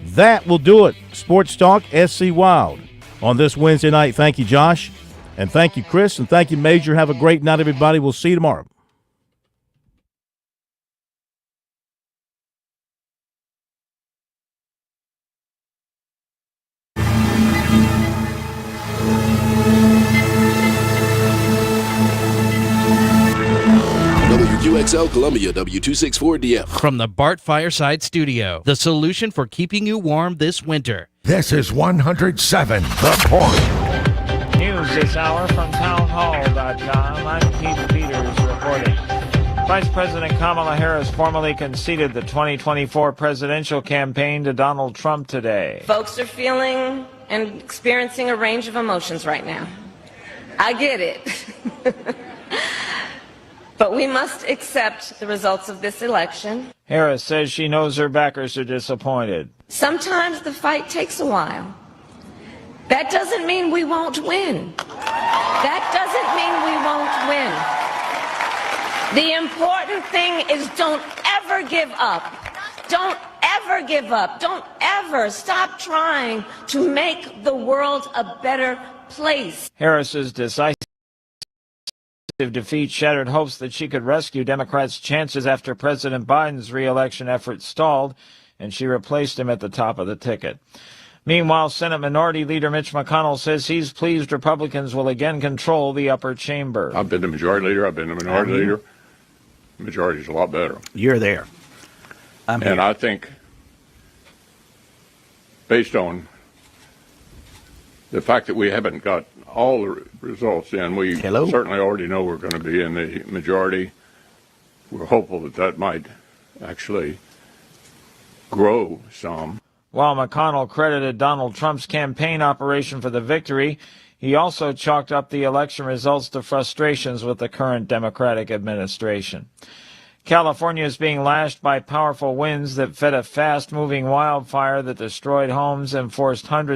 That will do it. Sports Talk SC Wild on this Wednesday night. Thank you, Josh. And thank you, Chris. And thank you, Major. Have a great night, everybody. We'll see you tomorrow. XL Columbia W264DF. From the Bart Fireside Studio, the solution for keeping you warm this winter. This is 107 The Point. News this hour from townhall.com. I'm Keith Peters reporting. Vice President Kamala Harris formally conceded the 2024 presidential campaign to Donald Trump today. Folks are feeling and experiencing a range of emotions right now. I get it. But we must accept the results of this election. Harris says she knows her backers are disappointed. Sometimes the fight takes a while. That doesn't mean we won't win. That doesn't mean we won't win. The important thing is don't ever give up. Don't ever give up. Don't ever stop trying to make the world a better place. Harris's decisive defeat shattered hopes that she could rescue Democrats' chances after President Biden's re-election efforts stalled, and she replaced him at the top of the ticket. Meanwhile, Senate Minority Leader Mitch McConnell says he's pleased Republicans will again control the upper chamber. I've been the majority leader. I've been the minority leader. The majority's a lot better. You're there. And I think, based on the fact that we haven't got all the results in, we certainly already know we're going to be in the majority. We're hopeful that that might actually grow some. While McConnell credited Donald Trump's campaign operation for the victory, he also chalked up the election results to frustrations with the current Democratic administration. California is being lashed by powerful winds that fed a fast-moving wildfire that destroyed homes and forced hundreds